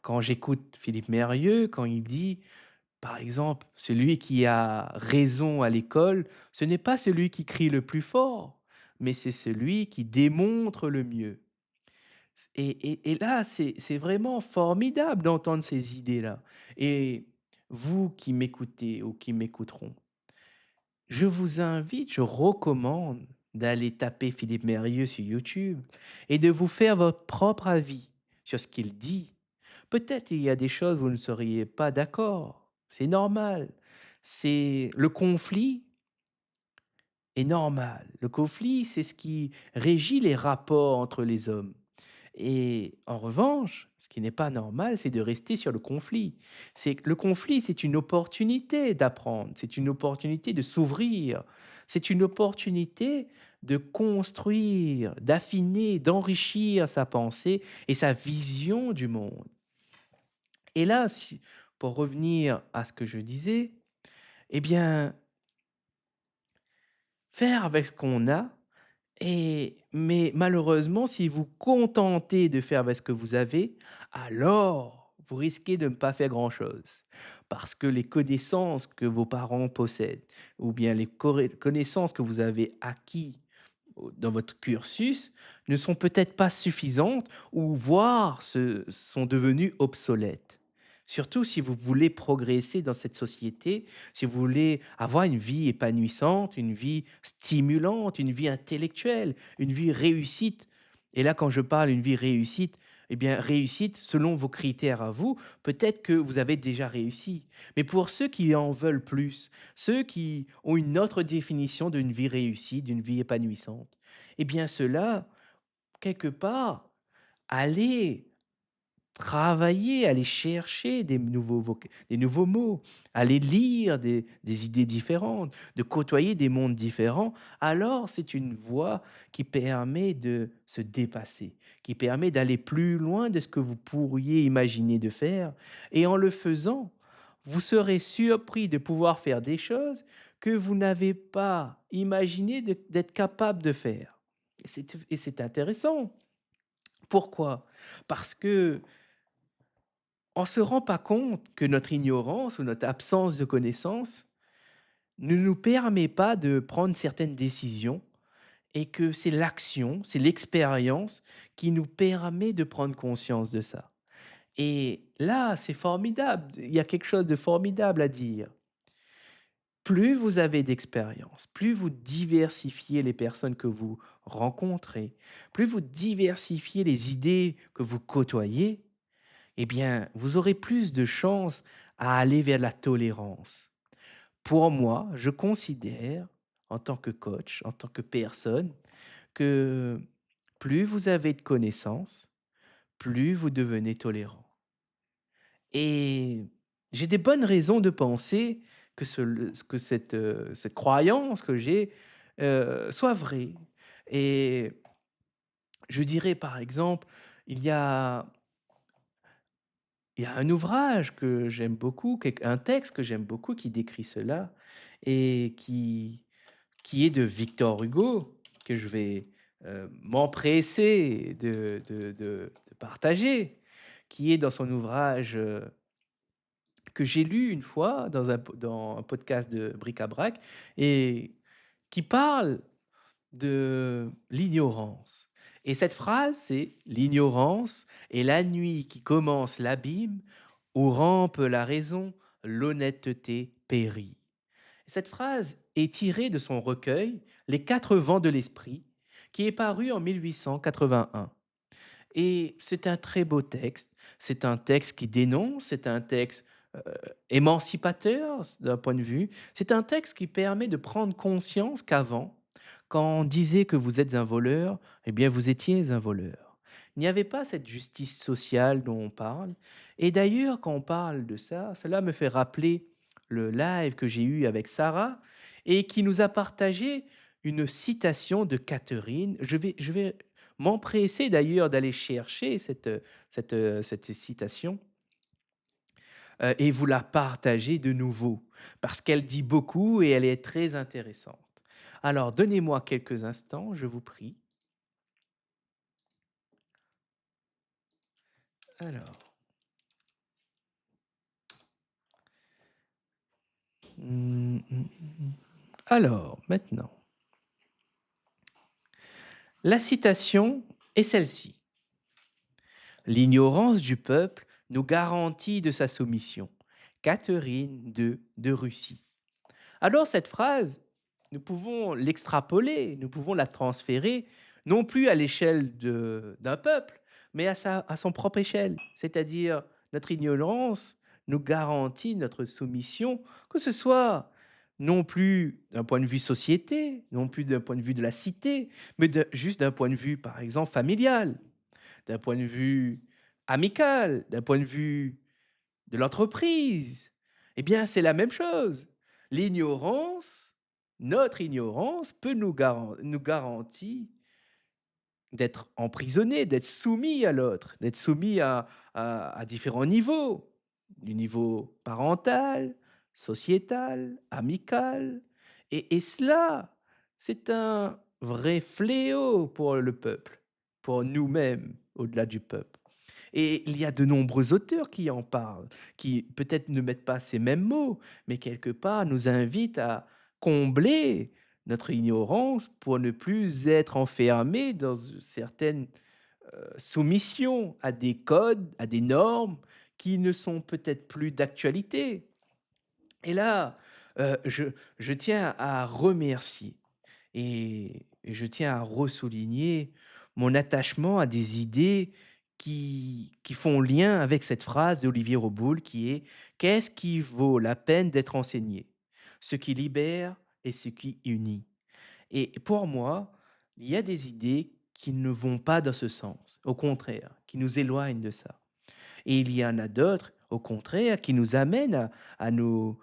Quand j'écoute Philippe Mérieux, quand il dit Par exemple, celui qui a raison à l'école, ce n'est pas celui qui crie le plus fort, mais c'est celui qui démontre le mieux. Et là, c'est vraiment formidable d'entendre ces idées-là. Et vous qui m'écoutez ou qui m'écouteront, je vous invite, je recommande d'aller taper Philippe Mérieux sur YouTube et de vous faire votre propre avis sur ce qu'il dit. Peut-être il y a des choses où vous ne seriez pas d'accord, c'est normal. C'est le conflit est normal. Le conflit, c'est ce qui régit les rapports entre les hommes. Et en revanche, ce qui n'est pas normal, c'est de rester sur le conflit. C'est que le conflit, c'est une opportunité d'apprendre, c'est une opportunité de s'ouvrir, c'est une opportunité de construire, d'affiner, d'enrichir sa pensée et sa vision du monde. Et là, pour revenir à ce que je disais, eh bien, faire avec ce qu'on a. Mais malheureusement, si vous contentez de faire avec ce que vous avez, alors vous risquez de ne pas faire grand-chose. Parce que les connaissances que vos parents possèdent, ou bien les connaissances que vous avez acquis dans votre cursus, ne sont peut-être pas suffisantes ou voire sont devenues obsolètes. Surtout si vous voulez progresser dans cette société, si vous voulez avoir une vie épanouissante, une vie stimulante, une vie intellectuelle, une vie réussite. Et là, quand je parle une vie réussite, eh bien, réussite selon vos critères à vous, peut-être que vous avez déjà réussi. Mais pour ceux qui en veulent plus, ceux qui ont une autre définition d'une vie réussie, d'une vie épanouissante, eh bien, ceux-là, quelque part, allez travailler, aller chercher des nouveaux mots, aller lire des idées différentes, de côtoyer des mondes différents, alors c'est une voie qui permet de se dépasser, qui permet d'aller plus loin de ce que vous pourriez imaginer de faire. Et en le faisant, vous serez surpris de pouvoir faire des choses que vous n'avez pas imaginé d'être capable de faire. Et c'est intéressant. Pourquoi? Parce que on se rend pas compte que notre ignorance ou notre absence de connaissance ne nous permet pas de prendre certaines décisions et que c'est l'action, c'est l'expérience qui nous permet de prendre conscience de ça. Et là, c'est formidable. Il y a quelque chose de formidable à dire. Plus vous avez d'expérience, plus vous diversifiez les personnes que vous rencontrez, plus vous diversifiez les idées que vous côtoyez, eh bien, vous aurez plus de chances à aller vers la tolérance. Pour moi, je considère, en tant que coach, en tant que personne, que plus vous avez de connaissances, plus vous devenez tolérant. Et j'ai des bonnes raisons de penser que, que cette croyance que j'ai soit vraie. Et je dirais par exemple, il y a Il y a un ouvrage que j'aime beaucoup, un texte que j'aime beaucoup qui décrit cela et qui est de Victor Hugo, que je vais m'empresser de partager, qui est dans son ouvrage que j'ai lu une fois dans un podcast de Bric-à-Brac et qui parle de l'ignorance. Et cette phrase, c'est: «L'ignorance est la nuit qui commence l'abîme, où rampe la raison, l'honnêteté périt». Cette phrase est tirée de son recueil Les 4 vents de l'esprit, qui est paru en 1881. Et c'est un très beau texte. C'est un texte qui dénonce, c'est un texte émancipateur d'un point de vue. C'est un texte qui permet de prendre conscience qu'avant, quand on disait que vous êtes un voleur, eh bien vous étiez un voleur. Il n'y avait pas cette justice sociale dont on parle. Et d'ailleurs, quand on parle de ça, cela me fait rappeler le live que j'ai eu avec Sarah et qui nous a partagé une citation de Catherine. Je vais m'empresser d'ailleurs d'aller chercher cette citation et vous la partager de nouveau, parce qu'elle dit beaucoup et elle est très intéressante. Alors, donnez-moi quelques instants, je vous prie. Alors, Mmh, mmh, mmh. Alors, maintenant, la citation est celle-ci: «L'ignorance du peuple nous garantit de sa soumission». Catherine de Russie. Alors cette phrase, nous pouvons l'extrapoler, nous pouvons la transférer, non plus à l'échelle d'un peuple, mais à son propre échelle. C'est-à-dire, notre ignorance nous garantit notre soumission, que ce soit non plus d'un point de vue société, non plus d'un point de vue de la cité, mais juste d'un point de vue, par exemple, familial, d'un point de vue amical, d'un point de vue de l'entreprise. Eh bien, c'est la même chose. L'ignorance, notre ignorance peut nous garantir d'être emprisonnés, d'être soumis à l'autre, d'être soumis à différents niveaux. Du niveau parental, sociétal, amical. Et cela, c'est un vrai fléau pour le peuple, pour nous-mêmes, au-delà du peuple. Et il y a de nombreux auteurs qui en parlent, qui peut-être ne mettent pas ces mêmes mots, mais quelque part nous invitent à combler notre ignorance pour ne plus être enfermés dans une certaine soumission à des codes, à des normes qui ne sont peut-être plus d'actualité. Et là, je tiens à remercier et je tiens à ressouligner mon attachement à des idées qui font lien avec cette phrase d'Olivier Roboul qui est: «Qu'est-ce qui vaut la peine d'être enseigné? Ce qui libère et ce qui unit». Et pour moi, il y a des idées qui ne vont pas dans ce sens, au contraire, qui nous éloignent de ça. Et il y en a d'autres, au contraire, qui nous amènent à nous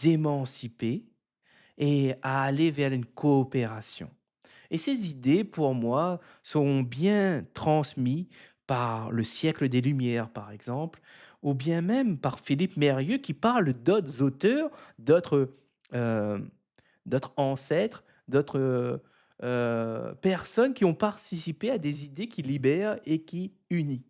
émanciper et à aller vers une coopération. Et ces idées, pour moi, sont bien transmises par le siècle des Lumières, par exemple, ou bien même par Philippe Mérieux qui parle d'autres auteurs, d'autres euh, d'autres ancêtres, d'autres personnes qui ont participé à des idées qui libèrent et qui unissent.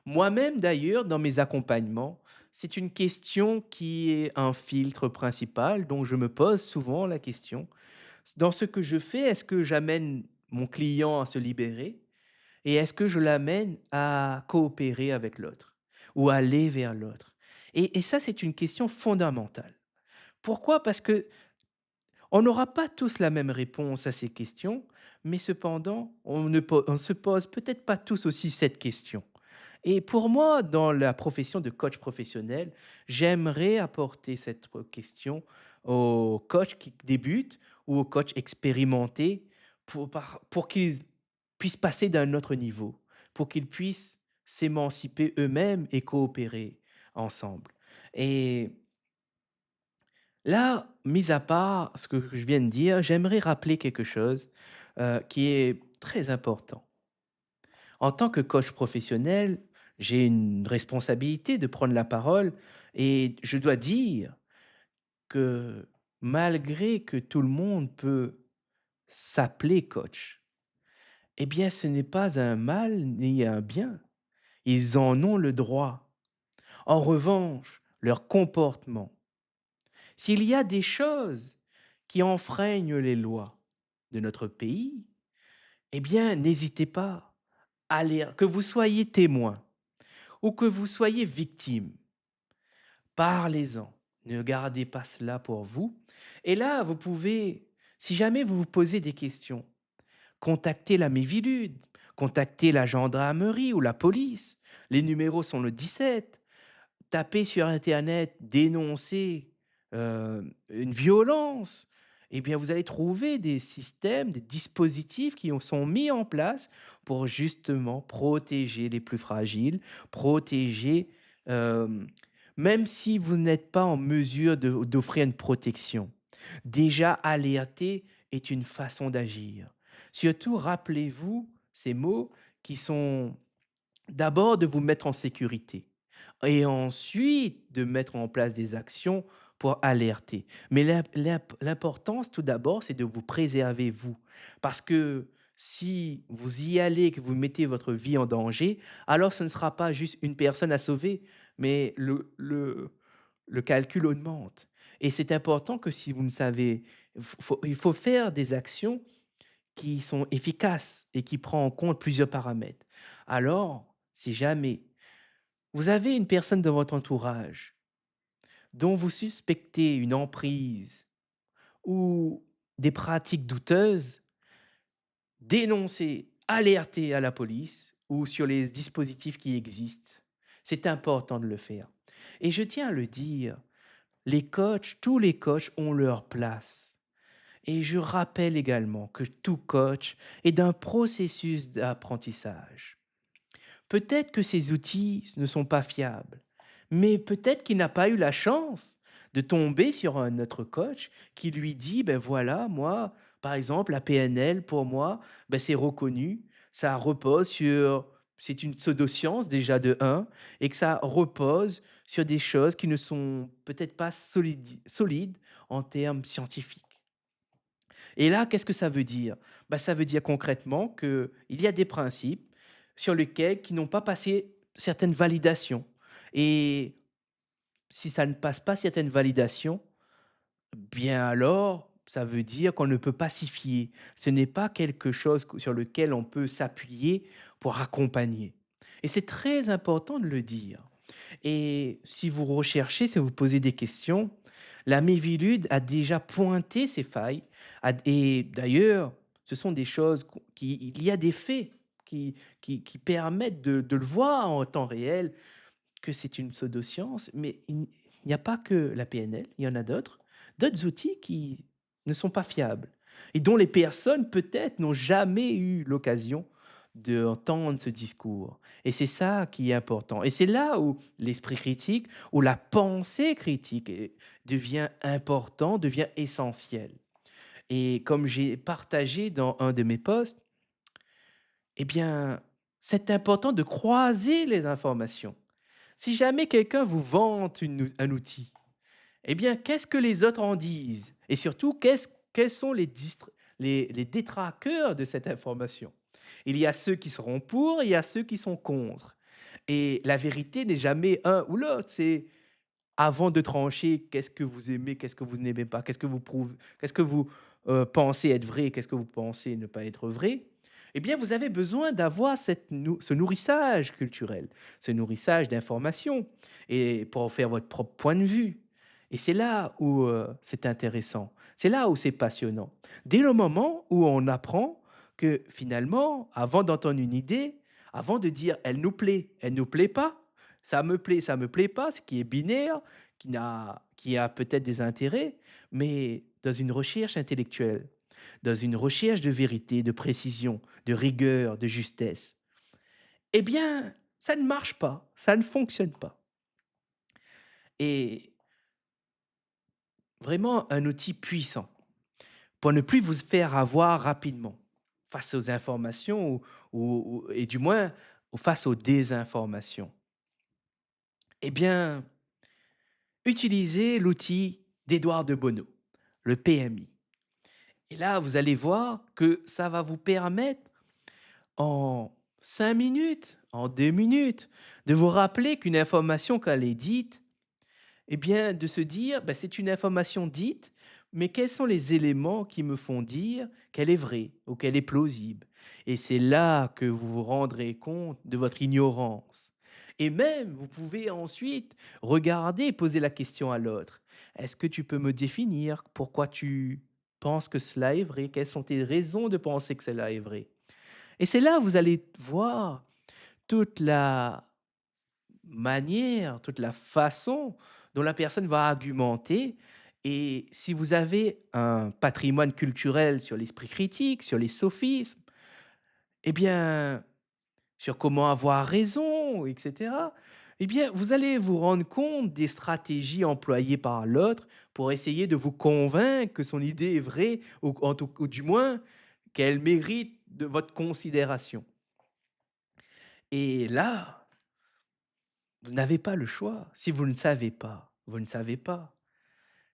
Moi-même, d'ailleurs, dans mes accompagnements, c'est une question qui est un filtre principal, dont je me pose souvent la question. Dans ce que je fais, est-ce que j'amène mon client à se libérer et est-ce que je l'amène à coopérer avec l'autre ou à aller vers l'autre? Et ça, c'est une question fondamentale. Pourquoi? Parce que on n'aura pas tous la même réponse à ces questions, mais cependant, on se pose peut-être pas tous aussi cette question. Et pour moi, dans la profession de coach professionnel, j'aimerais apporter cette question aux coachs qui débutent ou aux coachs expérimentés pour qu'ils puissent passer d'un autre niveau, pour qu'ils puissent s'émanciper eux-mêmes et coopérer ensemble. Et là, mis à part ce que je viens de dire, j'aimerais rappeler quelque chose qui est très important. En tant que coach professionnel, j'ai une responsabilité de prendre la parole et je dois dire que malgré que tout le monde peut s'appeler coach, eh bien ce n'est pas un mal ni un bien. Ils en ont le droit. En revanche, leur comportement, s'il y a des choses qui enfreignent les lois de notre pays, eh bien n'hésitez pas à les que vous soyez témoin ou que vous soyez victime, parlez-en. Ne gardez pas cela pour vous. Et là, vous pouvez, si jamais vous vous posez des questions, contacter la Miviludes, contacter la gendarmerie ou la police. Les numéros sont le 17. Tapez sur internet, dénoncer, une violence, eh bien, vous allez trouver des systèmes, des dispositifs qui sont mis en place pour justement protéger les plus fragiles, protéger, hem, même si vous n'êtes pas en mesure d'offrir une protection. Déjà alerter est une façon d'agir. Surtout, rappelez-vous ces mots qui sont d'abord de vous mettre en sécurité et ensuite de mettre en place des actions pour alerter. Mais l'importance tout d'abord, c'est de vous préserver vous. Parce que si vous y allez, que vous mettez votre vie en danger, alors ce ne sera pas juste une personne à sauver, mais le calcul augmente et c'est important que si vous ne savez il faut faire des actions qui sont efficaces et qui prend en compte plusieurs paramètres. Alors, si jamais vous avez une personne dans votre entourage dont vous suspectez une emprise ou des pratiques douteuses, dénoncez, alertez à la police ou sur les dispositifs qui existent. C'est important de le faire. Et je tiens à le dire, les coachs, tous les coachs ont leur place. Et je rappelle également que tout coach est d'un processus d'apprentissage. Peut-être que ces outils ne sont pas fiables, mais peut-être qu'il n'a pas eu la chance de tomber sur un autre coach qui lui dit, ben voilà, moi, par exemple, la PNL, pour moi, ben c'est reconnu, ça repose sur, c'est une pseudoscience déjà de un, et que ça repose sur des choses qui ne sont peut-être pas solides en termes scientifiques. Et là, qu'est-ce que ça veut dire? Bah, ça veut dire concrètement qu'il y a des principes sur lesquels qui n'ont pas passé certaines validations. Et si ça ne passe pas certaines validations, bien alors, ça veut dire qu'on ne peut pas s'y fier. Ce n'est pas quelque chose sur lequel on peut s'appuyer pour accompagner. Et c'est très important de le dire. Et si vous recherchez, si vous posez des questions, la Miviludes a déjà pointé ces failles. Et d'ailleurs, ce sont des choses qui, il y a des faits qui permettent de le voir en temps réel que c'est une pseudoscience, mais il n'y a pas que la PNL, il y en a d'autres outils qui ne sont pas fiables et dont les personnes peut-être n'ont jamais eu l'occasion d'entendre ce discours. Et c'est ça qui est important. Et c'est là où l'esprit critique, où la pensée critique devient important, devient essentiel. Et comme j'ai partagé dans un de mes posts, eh bien, c'est important de croiser les informations. Si jamais quelqu'un vous vante un outil, eh bien, qu'est-ce que les autres en disent? Et surtout, quels sont les détraqueurs de cette information? Il y a ceux qui seront pour, il y a ceux qui sont contre. Et la vérité n'est jamais un ou l'autre. C'est avant de trancher, qu'est-ce que vous aimez, qu'est-ce que vous n'aimez pas, qu'est-ce que vous pensez être vrai, qu'est-ce que vous pensez ne pas être vrai, eh bien, vous avez besoin d'avoir ce nourrissage culturel, ce nourrissage d'informations, et pour faire votre propre point de vue. Et c'est là où c'est intéressant, c'est là où c'est passionnant. Dès le moment où on apprend que finalement, avant d'entendre une idée, avant de dire elle nous plaît pas, ça me plaît pas, ce qui est binaire, qui a peut-être des intérêts, mais dans une recherche intellectuelle, dans une recherche de vérité, de précision, de rigueur, de justesse, eh bien, ça ne marche pas, ça ne fonctionne pas. Et vraiment un outil puissant pour ne plus vous faire avoir rapidement face aux informations et du moins face aux désinformations. Eh bien, utilisez l'outil d'Édouard de Bono, le PMI. Et là, vous allez voir que ça va vous permettre en 5 minutes, en 2 minutes, de vous rappeler qu'une information qu'elle est dite, eh bien, de se dire, bah, c'est une information dite, mais quels sont les éléments qui me font dire qu'elle est vraie ou qu'elle est plausible? Et c'est là que vous vous rendrez compte de votre ignorance. Et même, vous pouvez ensuite regarder et poser la question à l'autre. Est-ce que tu peux me définir pourquoi tu penses que cela est vrai? Quelles sont tes raisons de penser que cela est vrai? Et c'est là où vous allez voir toute la manière, toute la façon dont la personne va argumenter. Et si vous avez un patrimoine culturel sur l'esprit critique, sur les sophismes, eh bien, sur comment avoir raison, etc., eh bien, vous allez vous rendre compte des stratégies employées par l'autre pour essayer de vous convaincre que son idée est vraie, ou du moins qu'elle mérite de votre considération. Et là, vous n'avez pas le choix. Si vous ne savez pas, vous ne savez pas.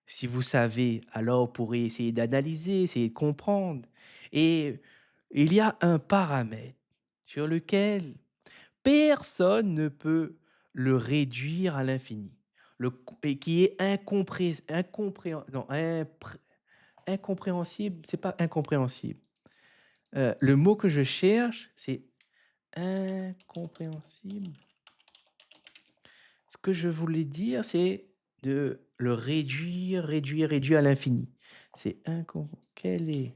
Si vous savez, alors vous pourrez essayer d'analyser, essayer de comprendre. Et il y a un paramètre sur lequel personne ne peut le réduire à l'infini. et qui est non, incompréhensible, c'est pas incompréhensible. Le mot que je cherche, c'est incompréhensible. Ce que je voulais dire, c'est de le réduire, réduire, réduire à l'infini. C'est incom quel est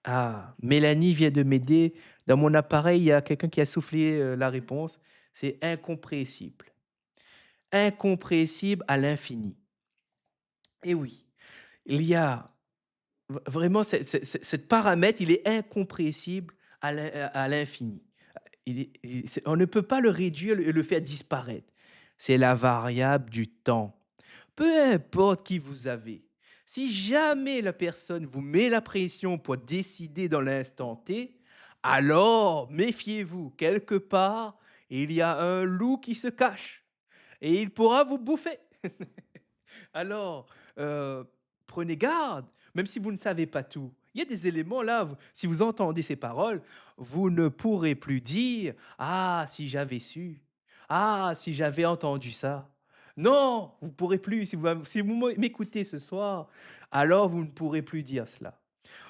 ah, Mélanie vient de m'aider. Dans mon appareil, il y a quelqu'un qui a soufflé, la réponse. C'est incompressible. Incompressible à l'infini. Et oui, il y a vraiment cette paramètre, il est incompressible à l'infini. On ne peut pas le réduire et le faire disparaître. C'est la variable du temps. Peu importe qui vous avez, si jamais la personne vous met la pression pour décider dans l'instant T, alors méfiez-vous, quelque part, il y a un loup qui se cache et il pourra vous bouffer. Alors, prenez garde, même si vous ne savez pas tout. Il y a des éléments là, si vous entendez ces paroles, vous ne pourrez plus dire: «Ah, si j'avais su! Ah, si j'avais entendu ça!» Non, vous ne pourrez plus. Si vous m'écoutez ce soir, alors vous ne pourrez plus dire cela.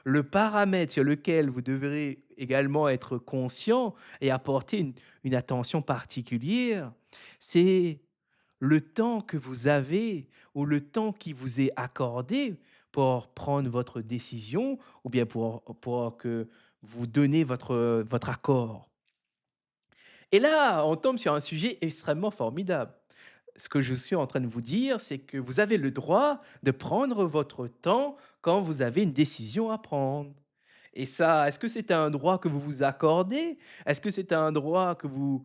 Le paramètre sur lequel vous devrez également être conscient et apporter une attention particulière, c'est le temps que vous avez ou le temps qui vous est accordé pour prendre votre décision ou bien pour que vous donnez votre accord. Et là, on tombe sur un sujet extrêmement formidable. Ce que je suis en train de vous dire, c'est que vous avez le droit de prendre votre temps quand vous avez une décision à prendre. Et ça, est-ce que c'est un droit que vous vous accordez? Est-ce que c'est un droit que vous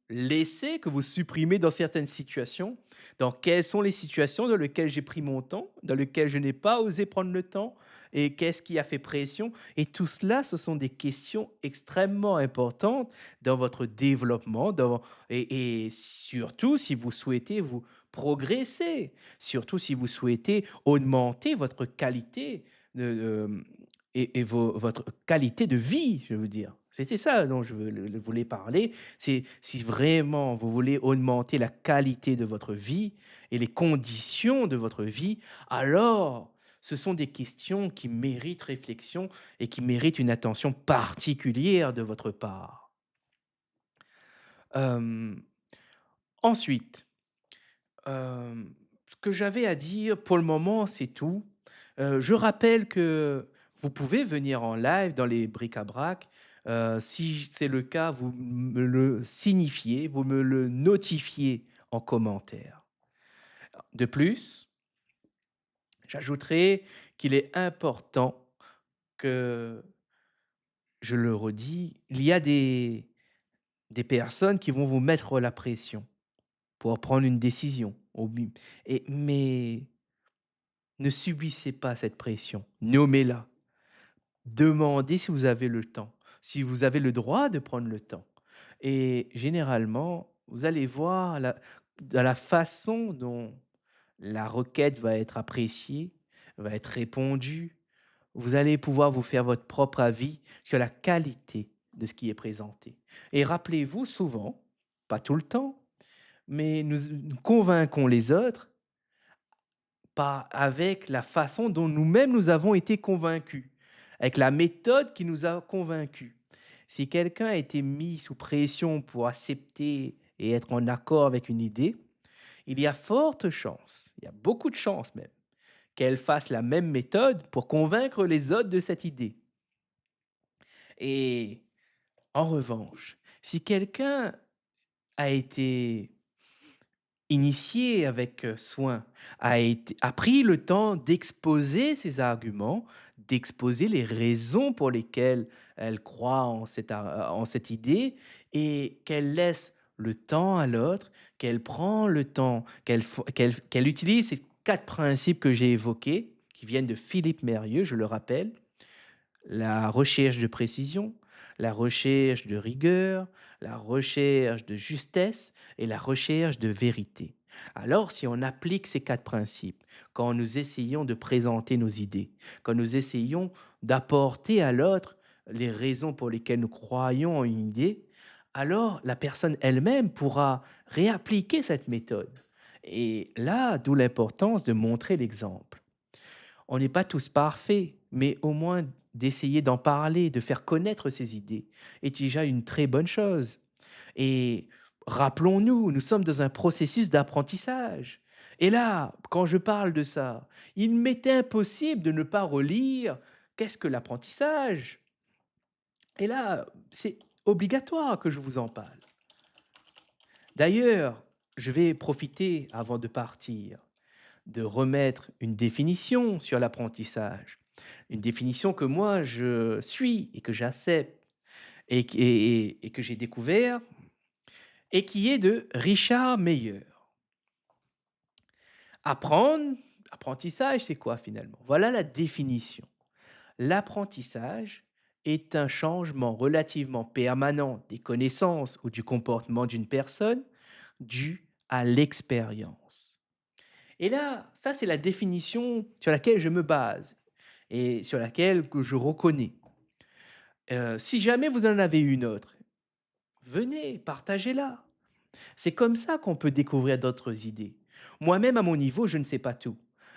laissez, que vous supprimez dans certaines situations? Dans quelles sont les situations dans lesquelles j'ai pris mon temps, dans lesquelles je n'ai pas osé prendre le temps? Et qu'est-ce qui a fait pression? Et tout cela, ce sont des questions extrêmement importantes dans votre développement, et surtout si vous souhaitez vous progresser, surtout si vous souhaitez augmenter votre qualité de, votre qualité de vie, je veux dire. C'était ça dont voulais parler. C'est si vraiment vous voulez augmenter la qualité de votre vie et les conditions de votre vie, alors ce sont des questions qui méritent réflexion et qui méritent une attention particulière de votre part. Hem, Ensuite, ce que j'avais à dire pour le moment, c'est tout. Je rappelle que vous pouvez venir en live dans les bric-à-brac. Si c'est le cas, vous me le signifiez, vous me le notifiez en commentaire. De plus, j'ajouterai qu'il est important que, je le redis, il y a des personnes qui vont vous mettre la pression pour prendre une décision mais ne subissez pas cette pression, nommez-la. Demandez si vous avez le temps, si vous avez le droit de prendre le temps, et généralement, vous allez voir dans la façon dont la requête va être appréciée, va être répondue, vous allez pouvoir vous faire votre propre avis sur la qualité de ce qui est présenté. Et rappelez-vous souvent, pas tout le temps, mais nous convainquons les autres pas avec la façon dont nous-mêmes nous avons été convaincus, avec la méthode qui nous a convaincus. Si quelqu'un a été mis sous pression pour accepter et être en accord avec une idée, il y a forte chance, il y a beaucoup de chances même, qu'elle fasse la même méthode pour convaincre les autres de cette idée. Et en revanche, si quelqu'un a été initié avec, soin, a pris le temps d'exposer ses arguments, d'exposer les raisons pour lesquelles elle croit en cette idée, et qu'elle laisse le temps à l'autre, qu'elle prend le temps, qu'elle utilise ces 4 principes que j'ai évoqués, qui viennent de Philippe Mérieux, je le rappelle: la recherche de précision, la recherche de rigueur, la recherche de justesse et la recherche de vérité. Alors, si on applique ces 4 principes, quand nous essayons de présenter nos idées, quand nous essayons d'apporter à l'autre les raisons pour lesquelles nous croyons en une idée, alors la personne elle-même pourra réappliquer cette méthode. Et là, d'où l'importance de montrer l'exemple. On n'est pas tous parfaits, mais au moins d'essayer d'en parler, de faire connaître ses idées est déjà une très bonne chose. Et rappelons-nous, nous sommes dans un processus d'apprentissage. Et là, quand je parle de ça, il m'était impossible de ne pas relire qu'est-ce que l'apprentissage. Et là, c'est obligatoire que je vous en parle. D'ailleurs, je vais profiter, avant de partir, de remettre une définition sur l'apprentissage. Une définition que moi je suis et que j'accepte et que j'ai découvert et qui est de Richard Meyer. Apprendre, apprentissage, c'est quoi finalement? Voilà la définition. L'apprentissage est un changement relativement permanent des connaissances ou du comportement d'une personne dû à l'expérience. Et là, ça c'est la définition sur laquelle je me base et sur laquelle que je reconnais. Si jamais vous en avez une autre, venez, partagez-la. C'est comme ça qu'on peut découvrir d'autres idées. Moi-même, à mon niveau, je ne sais pas tout.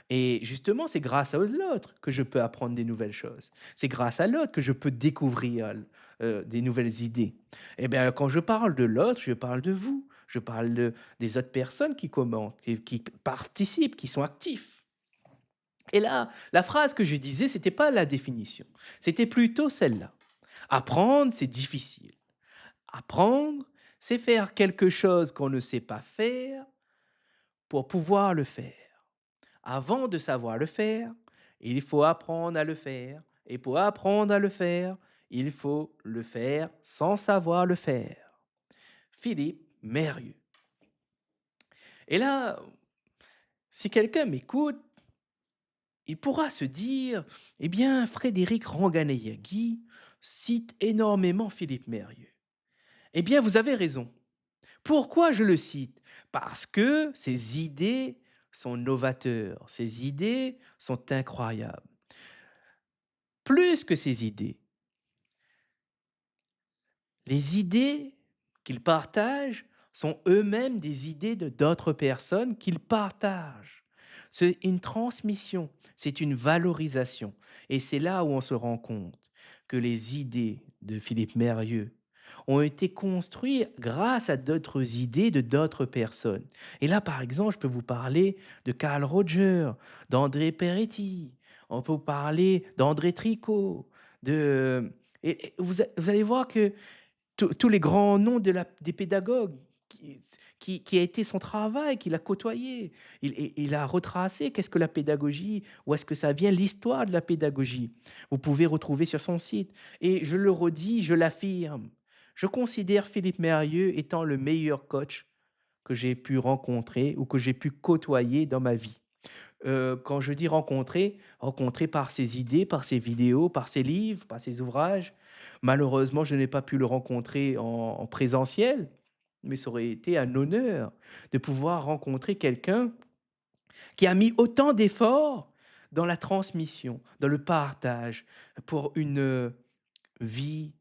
Et justement, c'est grâce à l'autre que je peux apprendre des nouvelles choses. C'est grâce à l'autre que je peux découvrir des nouvelles idées. Eh bien, quand je parle de l'autre, je parle de vous. Je parle des autres personnes qui commentent, qui participent, qui sont actifs. Et là, la phrase que je disais, c'était pas la définition. C'était plutôt celle-là. Apprendre, c'est difficile. Apprendre, c'est faire quelque chose qu'on ne sait pas faire pour pouvoir le faire. Avant de savoir le faire, il faut apprendre à le faire. Et pour apprendre à le faire, il faut le faire sans savoir le faire. Philippe Mérieux. Et là, si quelqu'un m'écoute, il pourra se dire, eh bien, Frédéric Ranganayagui cite énormément Philippe Mérieux. Eh bien, vous avez raison. Pourquoi je le cite? Parce que ses idées sont novateurs, ses idées sont incroyables. Plus que ses idées, les idées qu'ils partagent sont eux-mêmes des idées de d'autres personnes qu'ils partagent. C'est une transmission, c'est une valorisation. Et c'est là où on se rend compte que les idées de Philippe Mérieux ont été construites grâce à d'autres idées de d'autres personnes. Et là, par exemple, je peux vous parler de Carl Roger, d'André Peretti, on peut vous parler d'André Tricot, et vous allez voir que tous les grands noms des pédagogues qui, qui a été son travail, qu'il a côtoyé. Il a retracé qu'est-ce que la pédagogie, où est-ce que ça vient, l'histoire de la pédagogie. Vous pouvez retrouver sur son site. Et je le redis, je l'affirme. Je considère Philippe Mérieux étant le meilleur coach que j'ai pu rencontrer ou que j'ai pu côtoyer dans ma vie. Quand je dis rencontrer, rencontrer par ses idées, par ses vidéos, par ses livres, par ses ouvrages. Malheureusement, je n'ai pas pu le rencontrer en présentiel, mais ça aurait été un honneur de pouvoir rencontrer quelqu'un qui a mis autant d'efforts dans la transmission, dans le partage, pour une, vie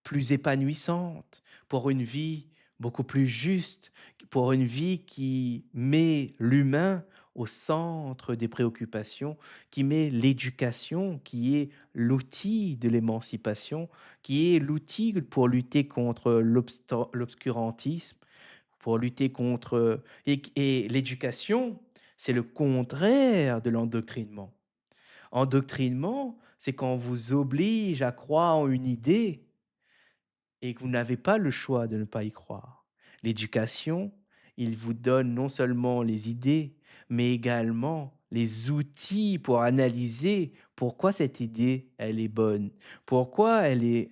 plus épanouissante, pour une vie beaucoup plus juste, pour une vie qui met l'humain au centre des préoccupations, qui met l'éducation, qui est l'outil de l'émancipation, qui est l'outil pour lutter contre l'obscurantisme, pour lutter contre... Et l'éducation, c'est le contraire de l'endoctrinement. Endoctrinement, c'est quand on vous oblige à croire en une idée et que vous n'avez pas le choix de ne pas y croire. L'éducation, il vous donne non seulement les idées, mais également les outils pour analyser pourquoi cette idée, elle est bonne, pourquoi elle est,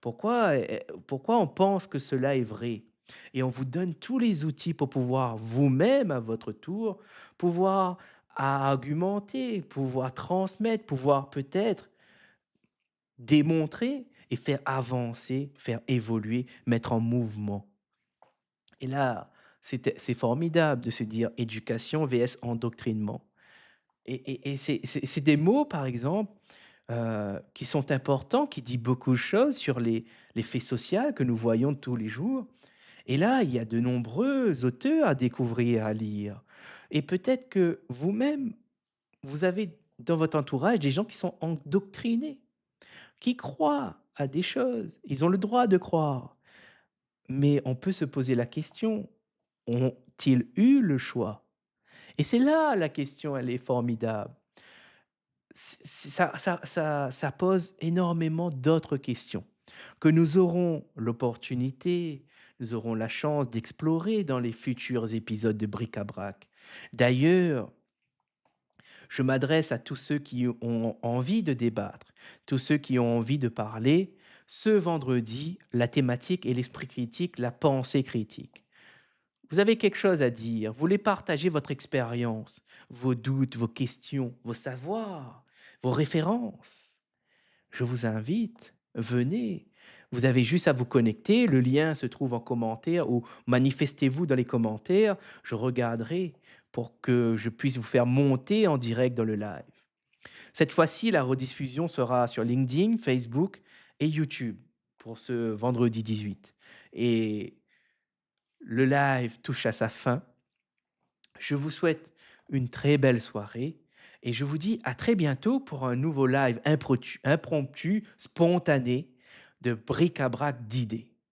pourquoi on pense que cela est vrai. Et on vous donne tous les outils pour pouvoir vous-même, à votre tour, pouvoir argumenter, pouvoir transmettre, pouvoir peut-être démontrer et faire avancer, faire évoluer, mettre en mouvement. Et là, c'est formidable de se dire éducation vs endoctrinement. Et c'est des mots, par exemple, qui sont importants, qui dit beaucoup de choses sur les faits sociaux que nous voyons tous les jours. Et là, il y a de nombreux auteurs à découvrir, à lire. Et peut-être que vous-même, vous avez dans votre entourage des gens qui sont endoctrinés, qui croient à des choses. Ils ont le droit de croire. Mais on peut se poser la question, ont-ils eu le choix? Et c'est là la question, elle est formidable. Ça pose énormément d'autres questions que nous aurons l'opportunité, nous aurons la chance d'explorer dans les futurs épisodes de Bric-à-Brac. D'ailleurs, je m'adresse à tous ceux qui ont envie de débattre, tous ceux qui ont envie de parler. Ce vendredi, la thématique est l'esprit critique, la pensée critique. Vous avez quelque chose à dire, vous voulez partager votre expérience, vos doutes, vos questions, vos savoirs, vos références. Je vous invite, venez. Vous avez juste à vous connecter, le lien se trouve en commentaire ou manifestez-vous dans les commentaires, je regarderai pour que je puisse vous faire monter en direct dans le live. Cette fois-ci, la rediffusion sera sur LinkedIn, Facebook et YouTube pour ce vendredi 18. Et le live touche à sa fin. Je vous souhaite une très belle soirée et je vous dis à très bientôt pour un nouveau live impromptu, spontané de bric-à-brac d'idées.